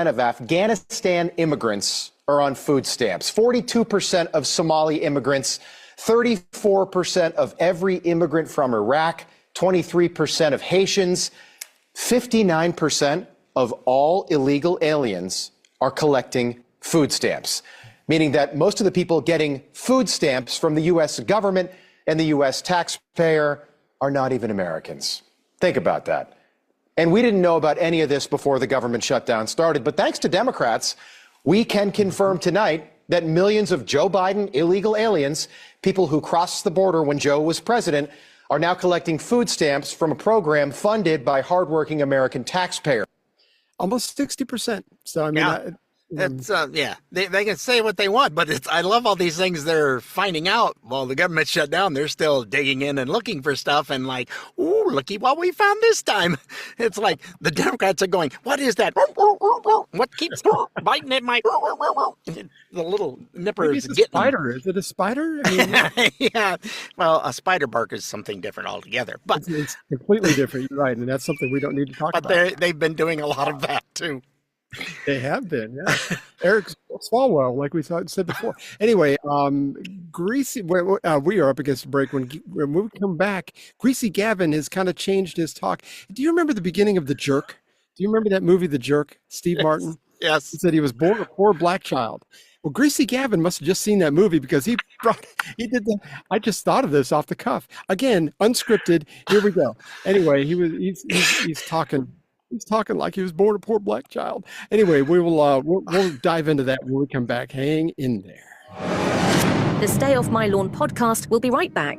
Q: of Afghanistan immigrants are on food stamps, 42% of Somali immigrants, 34% of every immigrant from Iraq, 23% of Haitians, 59% of all illegal aliens are collecting food stamps, meaning that most of the people getting food stamps from the U.S. government and the U.S. taxpayer are not even Americans. Think about that. And we didn't know about any of this before the government shutdown started, but thanks to Democrats, we can confirm tonight that millions of Joe Biden illegal aliens, people who crossed the border when Joe was president, are now collecting food stamps from a program funded by hardworking American taxpayers.
B: Almost 60%. So, I mean,
A: it's they can say what they want, but I love all these things they're finding out while the government shut down. They're still digging in and looking for stuff and like, ooh, looky what we found this time. It's like the Democrats are going, what is that? What keeps biting at my the little nipper?
B: Maybe it's a spider. Is it a spider? I
A: mean, yeah. Well, a spider bark is something different altogether. But
B: it's completely different, you're right, and that's something we don't need to talk about.
A: But they've been doing a lot of that too.
B: They have been, yeah. Eric Swalwell, like we said before. Anyway, Greasy, we are up against the break. When we come back, Greasy Gavin has kind of changed his talk. Do you remember the beginning of The Jerk? Do you remember that movie, The Jerk? Steve Martin?
A: Yes.
B: He said he was born a poor black child. Well, Greasy Gavin must have just seen that movie because he did the. I just thought of this off the cuff. Again, unscripted. Here we go. Anyway, he's talking. He's talking like he was born a poor black child. Anyway, we'll dive into that when we come back. Hang in there.
R: The Stay Off My Lawn podcast will be right back.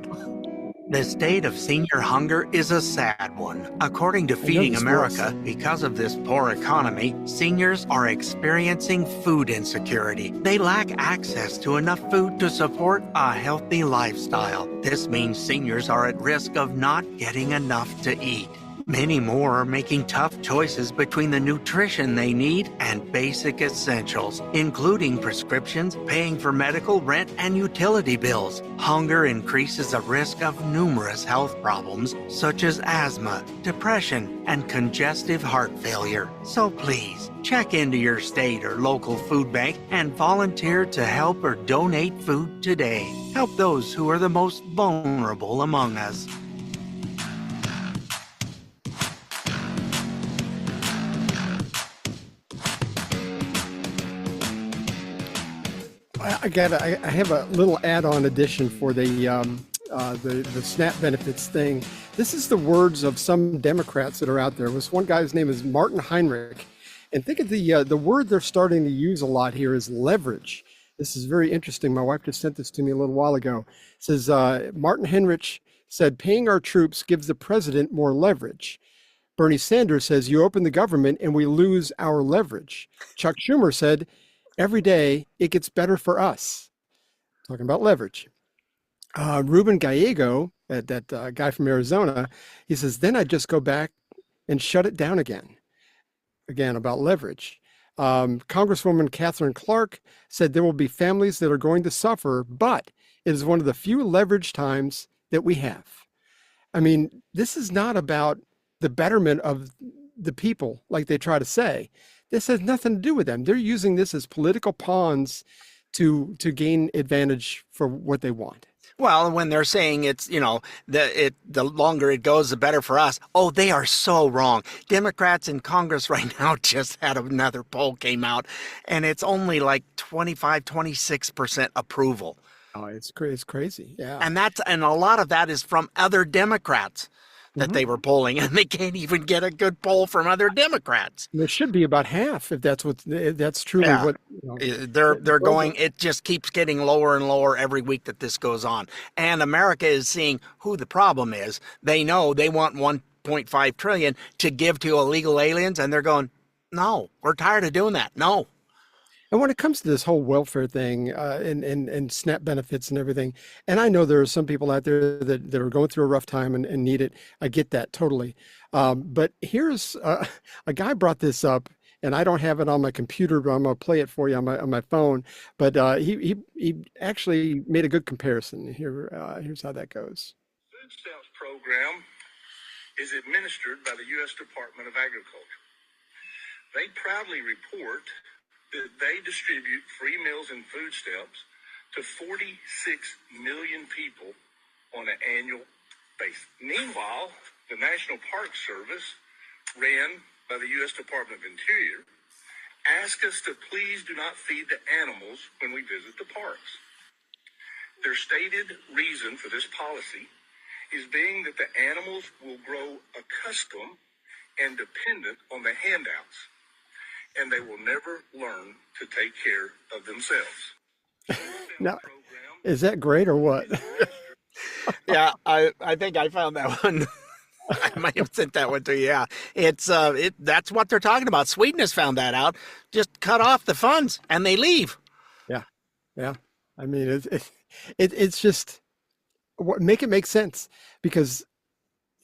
A: The state of senior hunger is a sad one. According to Feeding America, because of this poor economy, seniors are experiencing food insecurity. They lack access to enough food to support a healthy lifestyle. This means seniors are at risk of not getting enough to eat. Many more are making tough choices between the nutrition they need and basic essentials, including prescriptions, paying for medical, rent, and utility bills. Hunger increases the risk of numerous health problems, such as asthma, depression, and congestive heart failure. So please, check into your state or local food bank and volunteer to help or donate food today. Help those who are the most vulnerable among us.
B: I have a little add-on addition for the SNAP benefits thing. This is the words of some Democrats that are out there. This one guy's name is Martin Heinrich, and think of the word they're starting to use a lot here is leverage. This is very interesting. My wife just sent this to me a little while ago. It says, Martin Henrich said, paying our troops gives the president more leverage. Bernie Sanders says, you open the government and we lose our leverage. Chuck Schumer said, every day it gets better for us. Talking about leverage. Ruben Gallego, that guy from Arizona, he says, then I just go back and shut it down again. Again, about leverage. Congresswoman Catherine Clark said there will be families that are going to suffer, but it is one of the few leverage times that we have. I mean, this is not about the betterment of the people, like they try to say. This has nothing to do with them. They're using this as political pawns to gain advantage for what they want.
A: Well, when they're saying it's, the longer it goes, the better for us. Oh, they are so wrong. Democrats in Congress right now just had another poll came out, and it's only like 26% approval.
B: Oh, it's crazy. Yeah.
A: And a lot of that is from other Democrats that they were polling, and they can't even get a good poll from other Democrats.
B: There should be about half if that's truly what
A: they're going. It just keeps getting lower and lower every week that this goes on. And America is seeing who the problem is. They know they want 1.5 trillion to give to illegal aliens, and they're going, no, we're tired of doing that. No.
B: And when it comes to this whole welfare thing and SNAP benefits and everything, and I know there are some people out there that are going through a rough time and need it. I get that totally. But here's a guy brought this up, and I don't have it on my computer, but I'm going to play it for you on my phone. But he actually made a good comparison. Here's how that goes.
S: Food stamps program is administered by the U.S. Department of Agriculture. They proudly report that they distribute free meals and food stamps to 46 million people on an annual basis. Meanwhile, the National Park Service, ran by the U.S. Department of Interior, asked us to please do not feed the animals when we visit the parks. Their stated reason for this policy is being that the animals will grow accustomed and dependent on the handouts, and they will never learn to take care of themselves.
B: Now, is that great or what?
A: Yeah, I think I found that one. I might have sent that one to you. Yeah, that's what they're talking about. Sweden has found that out. Just cut off the funds and they leave.
B: Yeah. I mean, it's just make it make sense, because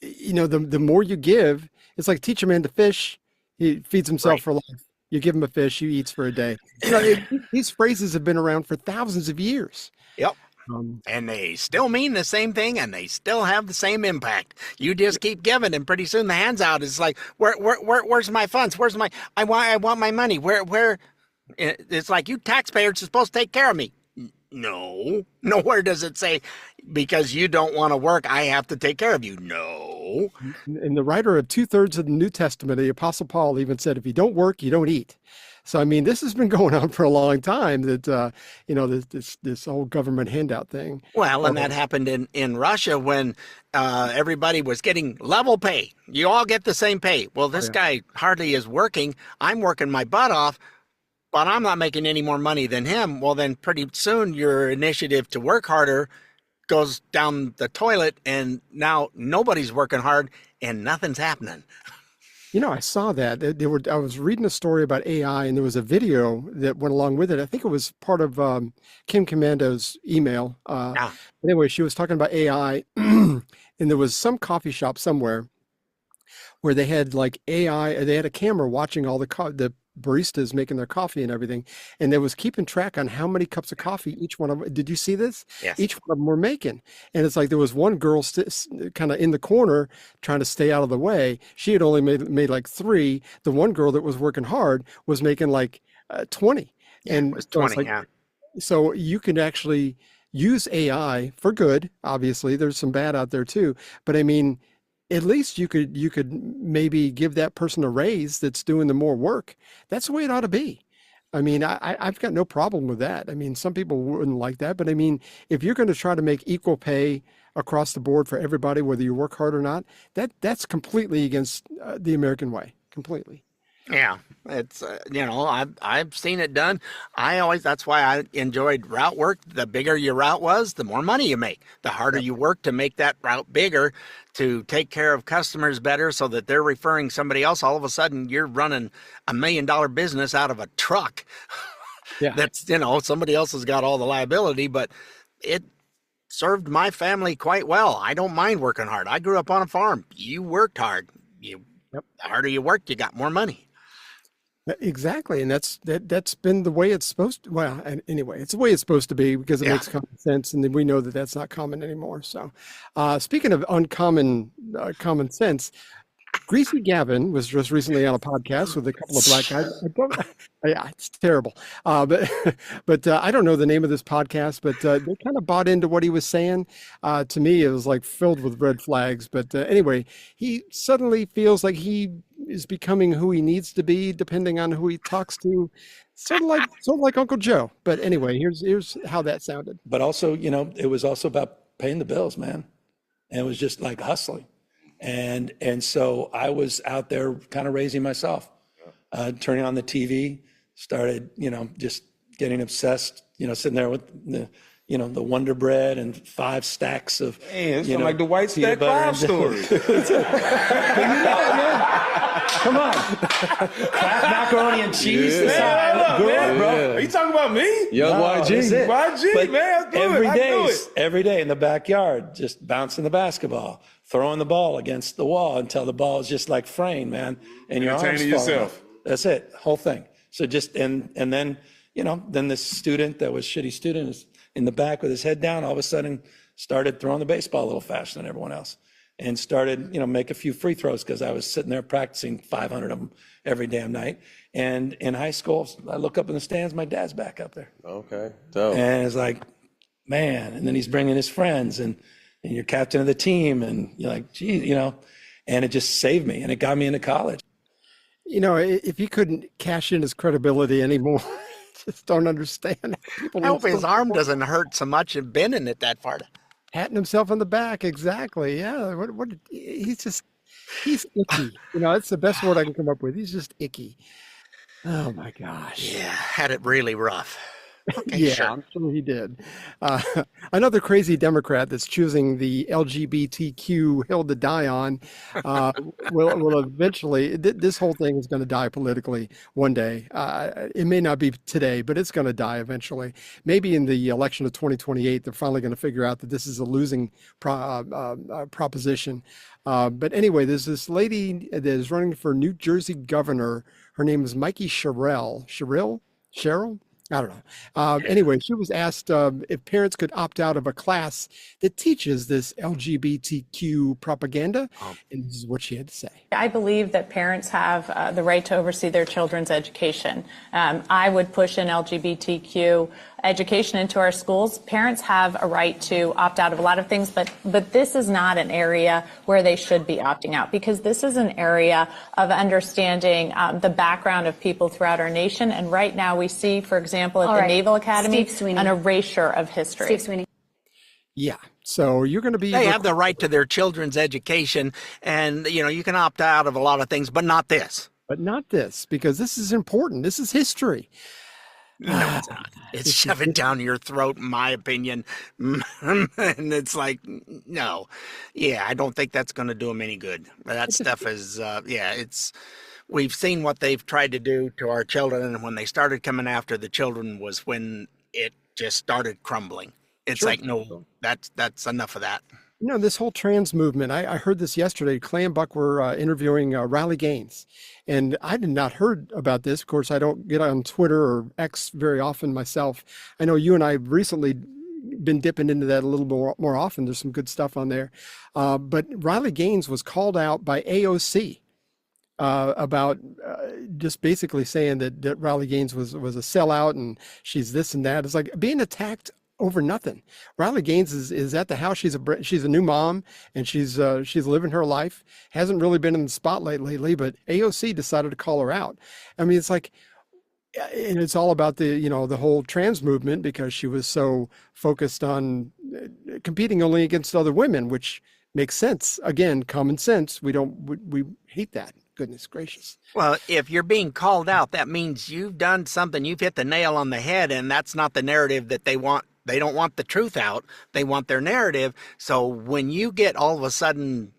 B: the more you give, it's like teach a man to fish, he feeds himself for life. You give him a fish, he eats for a day. These phrases have been around for thousands of years.
A: Yep. And they still mean the same thing, and they still have the same impact. You just keep giving, and pretty soon the hands out is like, where's my funds? Where's my? I want my money. Where? It's like, you taxpayers are supposed to take care of me. No, nowhere does it say because you don't want to work, I have to take care of you. No.
B: And the writer of 2/3 of the New Testament, the Apostle Paul, even said, if you don't work, you don't eat. So, I mean, this has been going on for a long time, that, this whole government handout thing.
A: Well, and that happened in Russia when everybody was getting level pay. You all get the same pay. Well, this guy hardly is working. I'm working my butt off, but I'm not making any more money than him. Well, then pretty soon your initiative to work harder goes down the toilet, and now nobody's working hard and nothing's happening.
B: I saw that. I was reading a story about AI, and there was a video that went along with it. I think it was part of Kim Commando's email. Anyway, she was talking about AI, and there was some coffee shop somewhere where they had like AI. They had a camera watching all the baristas making their coffee and everything, and they was keeping track on how many cups of coffee each one of them. Did you see this?
A: Yes.
B: Each one of them were making, and it's like there was one girl kind of in the corner trying to stay out of the way. She had only made like 3. The one girl that was working hard was making like 20.
A: Yeah,
B: and
A: it was 20.
B: So you can actually use AI for good. Obviously, there's some bad out there too, but I mean, at least you could maybe give that person a raise that's doing the more work. That's the way it ought to be. I mean, I've got no problem with that. I mean, some people wouldn't like that, but I mean, if you're going to try to make equal pay across the board for everybody, whether you work hard or not, that's completely against the American way, completely.
A: Yeah, it's I've seen it done. That's why I enjoyed route work. The bigger your route was, the more money you make. The harder you work to make that route bigger, to take care of customers better, so that they're referring somebody else. All of a sudden, you're running $1 million business out of a truck.
B: Yeah,
A: That's somebody else has got all the liability, but it served my family quite well. I don't mind working hard. I grew up on a farm. You worked hard. The harder you worked, you got more money.
B: Exactly, and that's been the way it's supposed to. Well, and anyway, it's the way it's supposed to be because it makes common sense, and then we know that that's not common anymore. So, speaking of uncommon common sense, Greasy Gavin was just recently on a podcast with a couple of black guys. Yeah, it's terrible. But I don't know the name of this podcast, but they kind of bought into what he was saying. To me, it was like filled with red flags. But anyway, he suddenly feels like he is becoming who he needs to be, depending on who he talks to. Sort of like Uncle Joe. But anyway, here's how that sounded.
T: But also, it was also about paying the bills, man. And it was just like hustling. And so I was out there kind of raising myself, turning on the TV, started, just getting obsessed, sitting there with the Wonder Bread and 5 stacks of,
I: it's like the White Stack 5 story.
T: Come on. Kraft macaroni and cheese.
I: Man, bro. Are you talking about me?
T: Young YG.
I: YG,
T: But
I: man.
T: every day in the backyard, just bouncing the basketball, throwing the ball against the wall until the ball is just like framed, man. And your arms
I: Entertaining
T: fall
I: yourself.
T: off. That's it, whole thing. So just, and then, then this student that was shitty student is in the back with his head down, all of a sudden started throwing the baseball a little faster than everyone else. And started, make a few free throws because I was sitting there practicing 500 of them every damn night. And in high school, I look up in the stands, my dad's back up there.
I: Okay, dope.
T: And it's like, man, and then he's bringing his friends and you're captain of the team and you're like, gee, and it just saved me and it got me into college.
B: If he couldn't cash in his credibility anymore, just don't understand.
A: I hope his arm doesn't hurt so much and bending it that far.
B: Patting himself on the back, exactly. Yeah, he's icky. That's the best word I can come up with. He's just icky. Oh my gosh.
A: Yeah, had it really rough. Okay,
B: yeah,
A: sure.
B: I'm sure he did. Another crazy Democrat that's choosing the LGBTQ hill to die on will eventually, this whole thing is going to die politically one day. It may not be today, but it's going to die eventually. Maybe in the election of 2028, they're finally going to figure out that this is a losing proposition. But anyway, there's this lady that is running for New Jersey governor. Her name is Mikey Cheryl? I don't know. Anyway, she was asked if parents could opt out of a class that teaches this LGBTQ propaganda, and this is what she had to say.
U: I believe that parents have the right to oversee their children's education. I would push an LGBTQ education into our schools. Parents have a right to opt out of a lot of things, but this is not an area where they should be opting out, because this is an area of understanding the background of people throughout our nation. And right now we see, for example, at the Naval Academy, an erasure of history.
G: Steve Sweeney.
B: Yeah. So you're going to be...
A: They have the right to their children's education, and, you can opt out of a lot of things, but not this.
B: But not this, because this is important. This is history.
A: No, it's not. It's shove it down your throat, in my opinion. And it's like, no. Yeah, I don't think that's going to do them any good. That stuff is, we've seen what they've tried to do to our children, and when they started coming after the children was when it just started crumbling. It's like, no, that's enough of that.
B: This whole trans movement, I heard this yesterday. Clay and Buck were interviewing Riley Gaines, and I did not heard about this. Of course, I don't get on Twitter or X very often myself. I know you and I have recently been dipping into that a little more often. There's some good stuff on there. But Riley Gaines was called out by AOC about just basically saying that Riley Gaines was a sellout and she's this and that. It's like being attacked over nothing. Riley Gaines is at the house. She's a new mom, and she's living her life. Hasn't really been in the spotlight lately, but AOC decided to call her out. I mean, it's like, and it's all about the whole trans movement, because she was so focused on competing only against other women, which makes sense. Again, common sense. We hate that. goodness gracious.
A: Well, if you're being called out, that means you've done something. You've hit the nail on the head, and that's not the narrative that they want. They don't want the truth out. They want their narrative. So when you get all of a sudden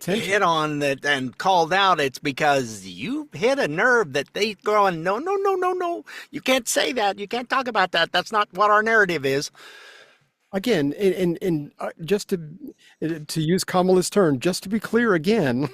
A: hit on that and called out, it's because you hit a nerve that they going, no, no, no, no, no. You can't say that. You can't talk about that. That's not what our narrative is.
B: Again, and just to use Kamala's term, just to be clear again,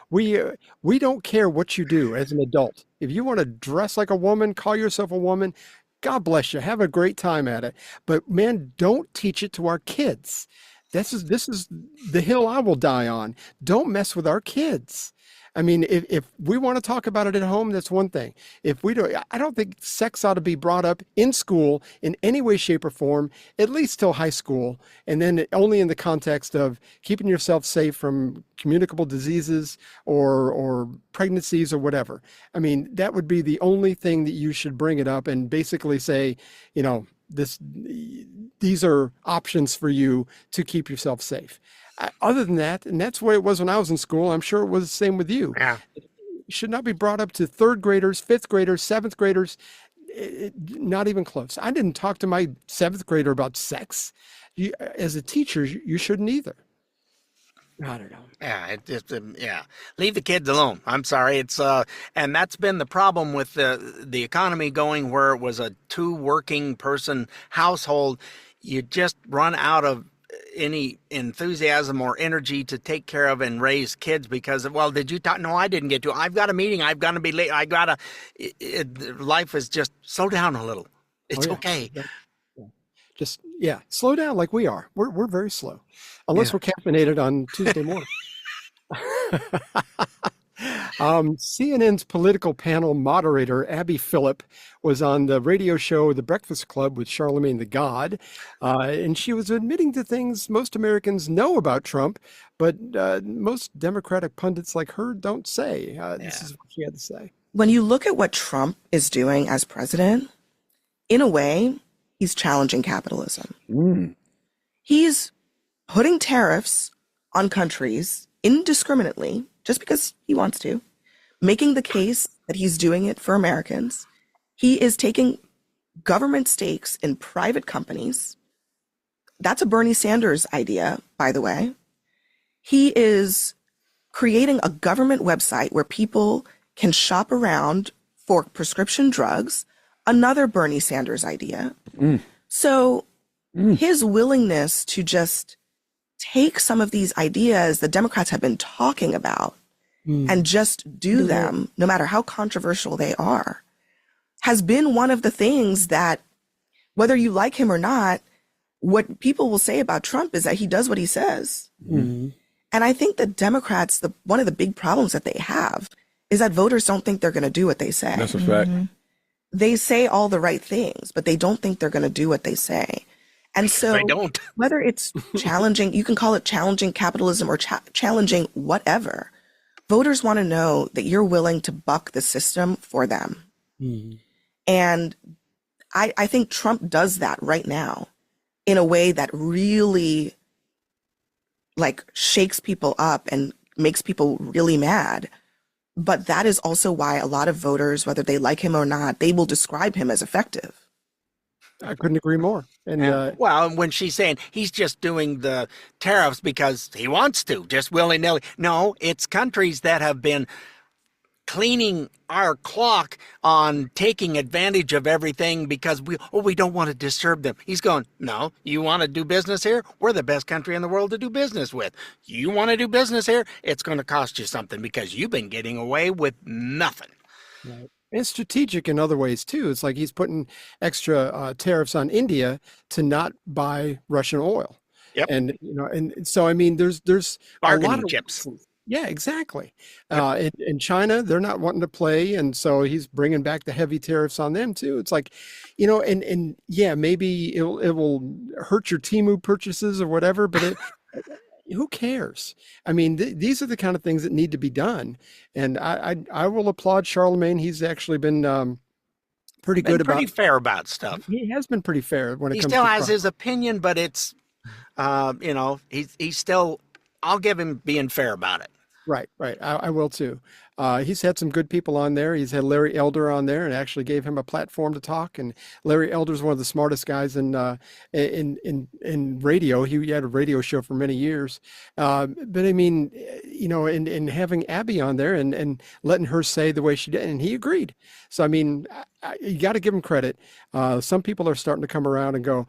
B: we don't care what you do as an adult. If you want to dress like a woman, call yourself a woman, God bless you. Have a great time at it. But man, don't teach it to our kids. This is the hill I will die on. Don't mess with our kids. I mean, if we want to talk about it at home, that's one thing. If we don't, I don't think sex ought to be brought up in school in any way, shape, or form, at least till high school, and then only in the context of keeping yourself safe from communicable diseases or pregnancies or whatever. I mean, that would be the only thing that you should bring it up and basically say, you know, these are options for you to keep yourself safe. Other than that, and that's the way it was when I was in school, I'm sure it was the same with you.
A: Yeah.
B: It should not be brought up to third graders, fifth graders, seventh graders, not even close. I didn't talk to my seventh grader about sex. As a teacher, you shouldn't either. I don't know.
A: Yeah, it just leave the kids alone. I'm sorry. It's and that's been the problem with the economy going where it was a 2 working person household. You just run out of any enthusiasm or energy to take care of and raise kids because, well, did you talk? No, I didn't get to. I've got a meeting. I've got to be late. Life is just slow down a little. It's okay.
B: Just slow down like we are. We're very slow, unless we're caffeinated on Tuesday morning. CNN's political panel moderator, Abby Phillip, was on the radio show The Breakfast Club with Charlemagne the God, and she was admitting to things most Americans know about Trump, but most Democratic pundits like her don't say. This is what she had to say.
C: When you look at what Trump is doing as president, in a way, he's challenging capitalism. He's putting tariffs on countries indiscriminately, just because he wants to, making the case that he's doing it for Americans. He is taking government stakes in private companies. That's a Bernie Sanders idea, by the way. He is creating a government website where people can shop around for prescription drugs, another Bernie Sanders idea. So his willingness to just take some of these ideas the Democrats have been talking about and just do them, no matter how controversial they are, has been one of the things that, whether you like him or not, what people will say about Trump is that he does what he says. And I think that Democrats, one of the big problems that they have is that voters don't think they're going to do what they say.
V: That's a fact.
C: They say all the right things, but they don't think they're going to do what they say. And so
A: they don't.
C: Whether it's challenging, you can call it challenging capitalism or challenging whatever, voters want to know that you're willing to buck the system for them. And I think Trump does that right now in a way that really shakes people up and makes people really mad. But that is also why a lot of voters, whether they like him or not, they will describe him as effective.
B: I couldn't agree more. And
A: well, when she's saying he's just doing the tariffs because he wants to, just willy-nilly. No, it's countries that have been cleaning our clock on taking advantage of everything because we don't want to disturb them. He's going, no, you want to do business here? We're the best country in the world to do business with. You want to do business here? It's going to cost you something because you've been getting away with nothing.
B: Right. And strategic in other ways too. It's like he's putting extra tariffs on India to not buy Russian oil.
A: Yep.
B: And and so I mean, there's
A: bargaining
B: a lot of
A: chips.
B: Yeah, exactly. In China, they're not wanting to play, and so he's bringing back the heavy tariffs on them too. It's like, and maybe it will hurt your Temu purchases or whatever, but who cares? I mean, these are the kind of things that need to be done. And I will applaud Charlemagne. He's actually been pretty
A: fair about stuff.
B: He has been pretty fair when it comes to.
A: He still has his opinion, but it's, he's still. I'll give him being fair about it.
B: Right, right. I will too. He's had some good people on there. He's had Larry Elder on there, and actually gave him a platform to talk. And Larry Elder's one of the smartest guys in radio. He had a radio show for many years. But I mean, in having Abby on there and letting her say the way she did, and he agreed. So I mean, you got to give him credit. Some people are starting to come around and go,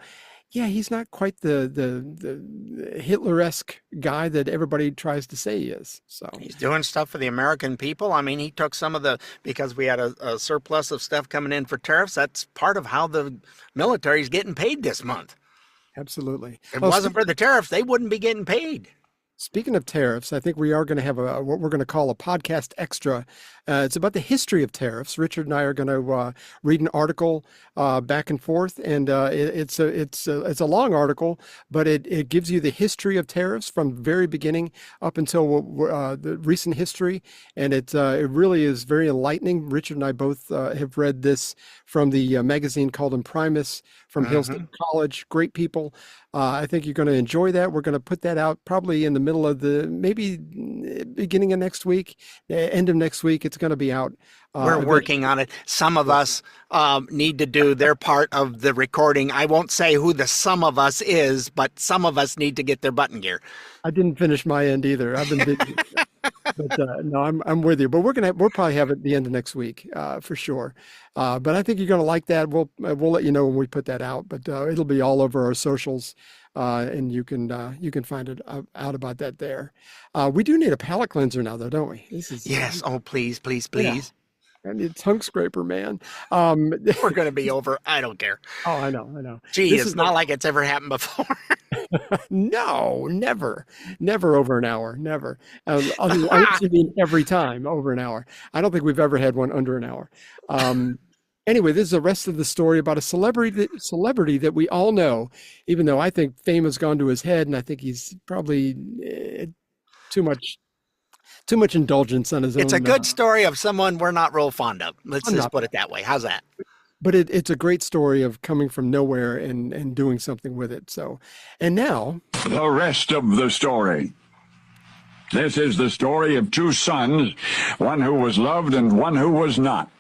B: yeah, he's not quite the Hitler-esque guy that everybody tries to say he is. So
A: he's doing stuff for the American people. I mean, he took some of because we had a surplus of stuff coming in for tariffs. That's part of how the military's getting paid this month.
B: Absolutely.
A: If it wasn't for the tariffs, they wouldn't be getting paid.
B: Speaking of tariffs, I think we are going to have what we're going to call a podcast extra. It's about the history of tariffs. Richard and I are going to read an article back and forth, and it's a long article, but it gives you the history of tariffs from the very beginning up until the recent history, and it really is very enlightening. Richard and I both have read this from the magazine called Imprimis from Hillsdale College. Great people. I think you're going to enjoy that. We're going to put that out probably in the middle of maybe beginning of next week, end of next week. It's going to be out.
A: We're working on it. Some of us need to do their part of the recording. I won't say who the some of us is, but some of us need to get their button gear.
B: I didn't finish my end either. I've been busy. But no, I'm with you. But we'll probably have it at the end of next week for sure. But I think you're going to like that. We'll let you know when we put that out. But it'll be all over our socials, and you can find it out about that there. We do need a palate cleanser now, though, don't we?
A: Yes. Oh, please, please, please.
B: Yeah. I need a tongue scraper, man.
A: We're going to be over. I don't care.
B: Oh, I know.
A: Gee, it's not like it's ever happened before.
B: No, never over an hour. Never. Unless you mean every time over an hour. I don't think we've ever had one under an hour. Anyway, this is the rest of the story about a celebrity that we all know, even though I think fame has gone to his head, and I think he's probably too much indulgence on his own.
A: It's a good story of someone we're not real fond of. Let's just put it that way. How's that?
B: But it's a great story of coming from nowhere and doing something with it. So, and now
D: the rest of the story. This is the story of two sons, one who was loved and one who was not.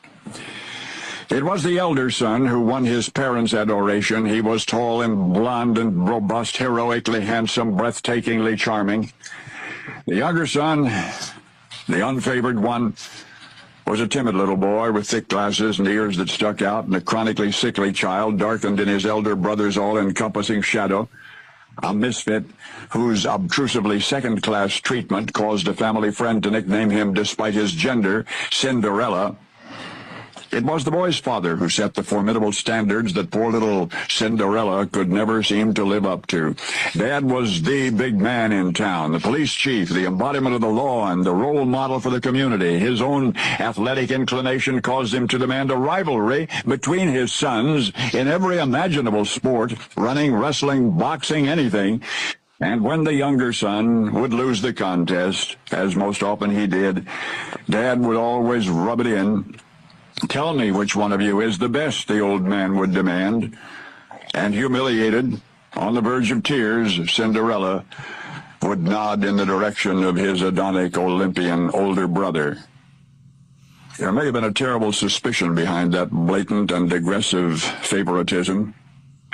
D: It was the elder son who won his parents' adoration. He was tall and blond and robust, heroically handsome, breathtakingly charming. The younger son, the unfavored one, was a timid little boy with thick glasses and ears that stuck out, and a chronically sickly child darkened in his elder brother's all-encompassing shadow. A misfit whose obtrusively second-class treatment caused a family friend to nickname him, despite his gender, Cinderella. It was the boy's father who set the formidable standards that poor little Cinderella could never seem to live up to. Dad was the big man in town, the police chief, the embodiment of the law, and the role model for the community. His own athletic inclination caused him to demand a rivalry between his sons in every imaginable sport, running, wrestling, boxing, anything. And when the younger son would lose the contest, as most often he did, Dad would always rub it in. "Tell me which one of you is the best," the old man would demand. And humiliated, on the verge of tears, Cinderella would nod in the direction of his Adonic Olympian older brother. There may have been a terrible suspicion behind that blatant and aggressive favoritism,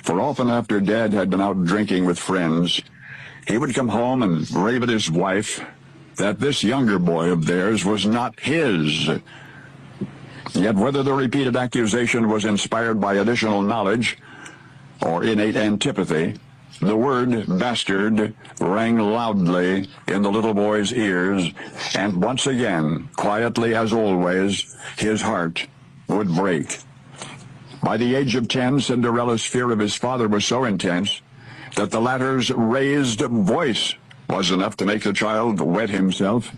D: for often after Dad had been out drinking with friends, he would come home and rave at his wife that this younger boy of theirs was not his. Yet whether the repeated accusation was inspired by additional knowledge or innate antipathy, the word bastard rang loudly in the little boy's ears, and once again, quietly as always, his heart would break. By the age of 10, Cinderella's fear of his father was so intense that the latter's raised voice was enough to make the child wet himself.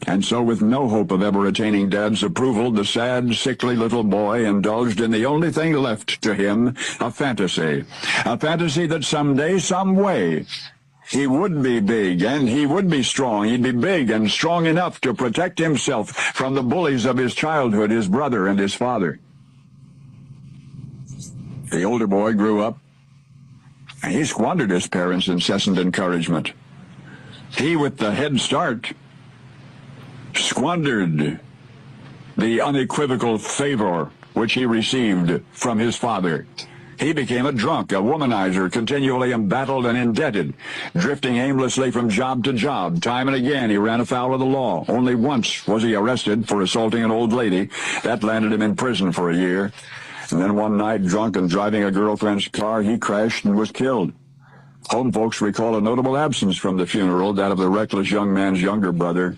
D: And so, with no hope of ever attaining Dad's approval, the sad, sickly little boy indulged in the only thing left to him, a fantasy that someday, some way, he would be big and he would be strong. He'd be big and strong enough to protect himself from the bullies of his childhood, his brother and his father. The older boy grew up, and he squandered his parents' incessant encouragement. He, with the head start, squandered the unequivocal favor which he received from his father. He became a drunk, a womanizer, continually embattled and indebted, drifting aimlessly from job to job. Time and again, he ran afoul of the law. Only once was he arrested for assaulting an old lady. That landed him in prison for a year. And then one night, drunk and driving a girlfriend's car, he crashed and was killed. Home folks recall a notable absence from the funeral, that of the reckless young man's younger brother.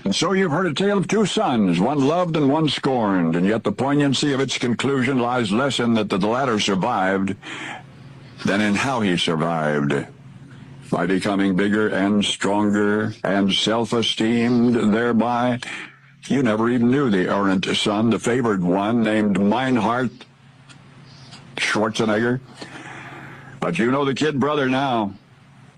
D: And so you've heard a tale of two sons, one loved and one scorned, and yet the poignancy of its conclusion lies less in that the latter survived than in how he survived. By becoming bigger and stronger and self-esteemed thereby, you never even knew the errant son, the favored one, named Meinhard Schwarzenegger. But you know the kid brother now.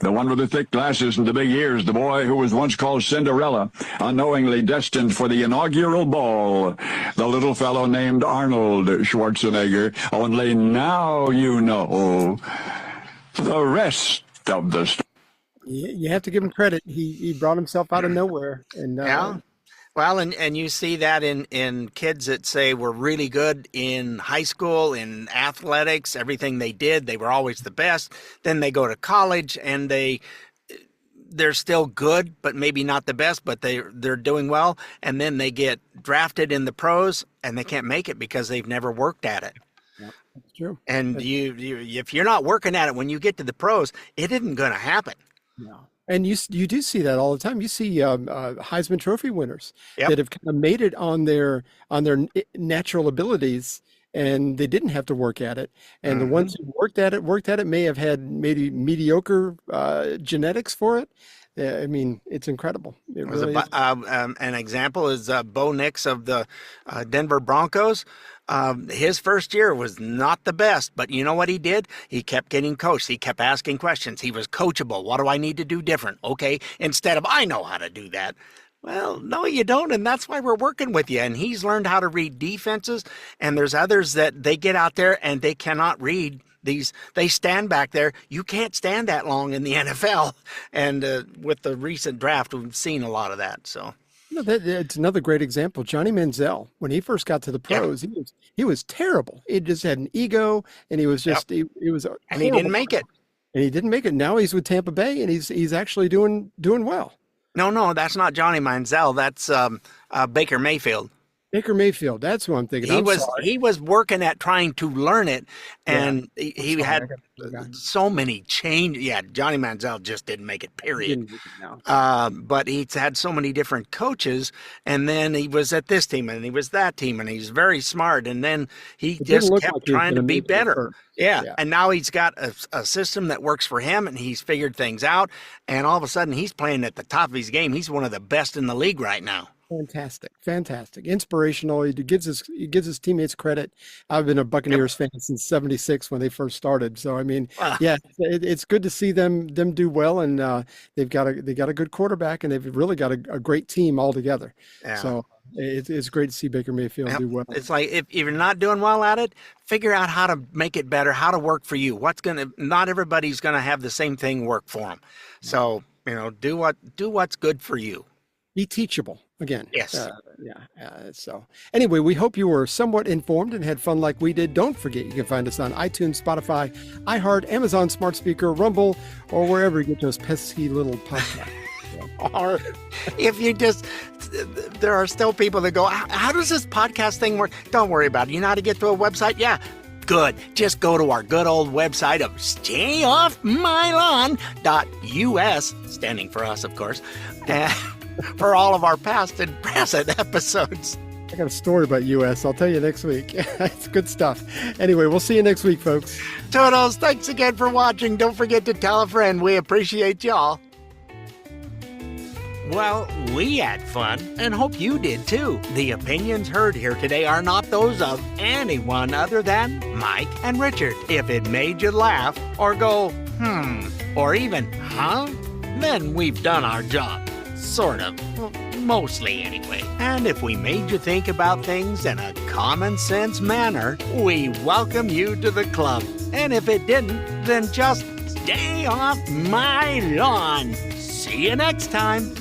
D: The one with the thick glasses and the big ears, the boy who was once called Cinderella, unknowingly destined for the inaugural ball, the little fellow named Arnold Schwarzenegger. Only now you know the rest of the story.
B: You have to give him credit. He brought himself out of nowhere. And
A: Yeah. Well, and you see that in kids that say were really good in high school, in athletics, everything they did, they were always the best. Then they go to college and they're still good, but maybe not the best, but they're doing well. And then they get drafted in the pros and they can't make it because they've never worked at it.
B: Yeah, that's true.
A: And you if you're not working at it when you get to the pros, it isn't going to happen.
B: No. And you do see that all the time. You see Heisman Trophy winners that have kind of made it on their natural abilities, and they didn't have to work at it. And the ones who worked at it may have had maybe mediocre genetics for it. I mean, it's incredible. It really is.
A: An example is Bo Nix of the Denver Broncos. His first year was not the best, but you know what he did? He kept getting coached. He kept asking questions. He was coachable. What do I need to do different? Okay, instead of, I know how to do that. Well, no, you don't, and that's why we're working with you. And he's learned how to read defenses, and there's others that they get out there and they cannot read these. They stand back there. You can't stand that long in the NFL. And with the recent draft, we've seen a lot of that, so.
B: No, it's another great example. Johnny Manziel, when he first got to the pros, he was terrible. He just had an ego, and he was just he was
A: and he didn't make it.
B: And he didn't make it. Now he's with Tampa Bay, and he's actually doing well.
A: No, that's not Johnny Manziel. That's Baker Mayfield.
B: Baker Mayfield, that's who I'm thinking.
A: He was working at trying to learn it, and he had so many changes. Yeah, Johnny Manziel just didn't make it, period. But he's had so many different coaches, and then he was at this team, and he was that team, and he's very smart, and then he just kept trying to be better. Yeah, and now he's got a system that works for him, and he's figured things out, and all of a sudden he's playing at the top of his game. He's one of the best in the league right now.
B: Fantastic, inspirational. He gives his teammates credit. I've been a Buccaneers fan since '76 when they first started. So I mean, it's good to see them do well, and they got a good quarterback, and they've really got a great team altogether. Yeah. So it's great to see Baker Mayfield do well.
A: It's like if you're not doing well at it, figure out how to make it better, how to work for you. Not everybody's gonna have the same thing work for them. So do what's good for you.
B: Be teachable. Again.
A: Yes.
B: So anyway, we hope you were somewhat informed and had fun like we did. Don't forget, you can find us on iTunes, Spotify, iHeart, Amazon Smart Speaker, Rumble, or wherever you get those pesky little podcasts.
A: Or if you there are still people that go, how does this podcast thing work? Don't worry about it. You know how to get to a website? Yeah. Good. Just go to our good old website of stayoffmylawn.us, standing for us, of course. For all of our past and present episodes.
B: I got a story about US. I'll tell you next week. It's good stuff. Anyway, we'll see you next week, folks.
A: Toodles, thanks again for watching. Don't forget to tell a friend. We appreciate y'all. Well, we had fun and hope you did too. The opinions heard here today are not those of anyone other than Mike and Richard. If it made you laugh or go, or even, then we've done our job. Sort of. Well, mostly anyway. And if we made you think about things in a common sense manner, we welcome you to the club. And if it didn't, then just stay off my lawn. See you next time.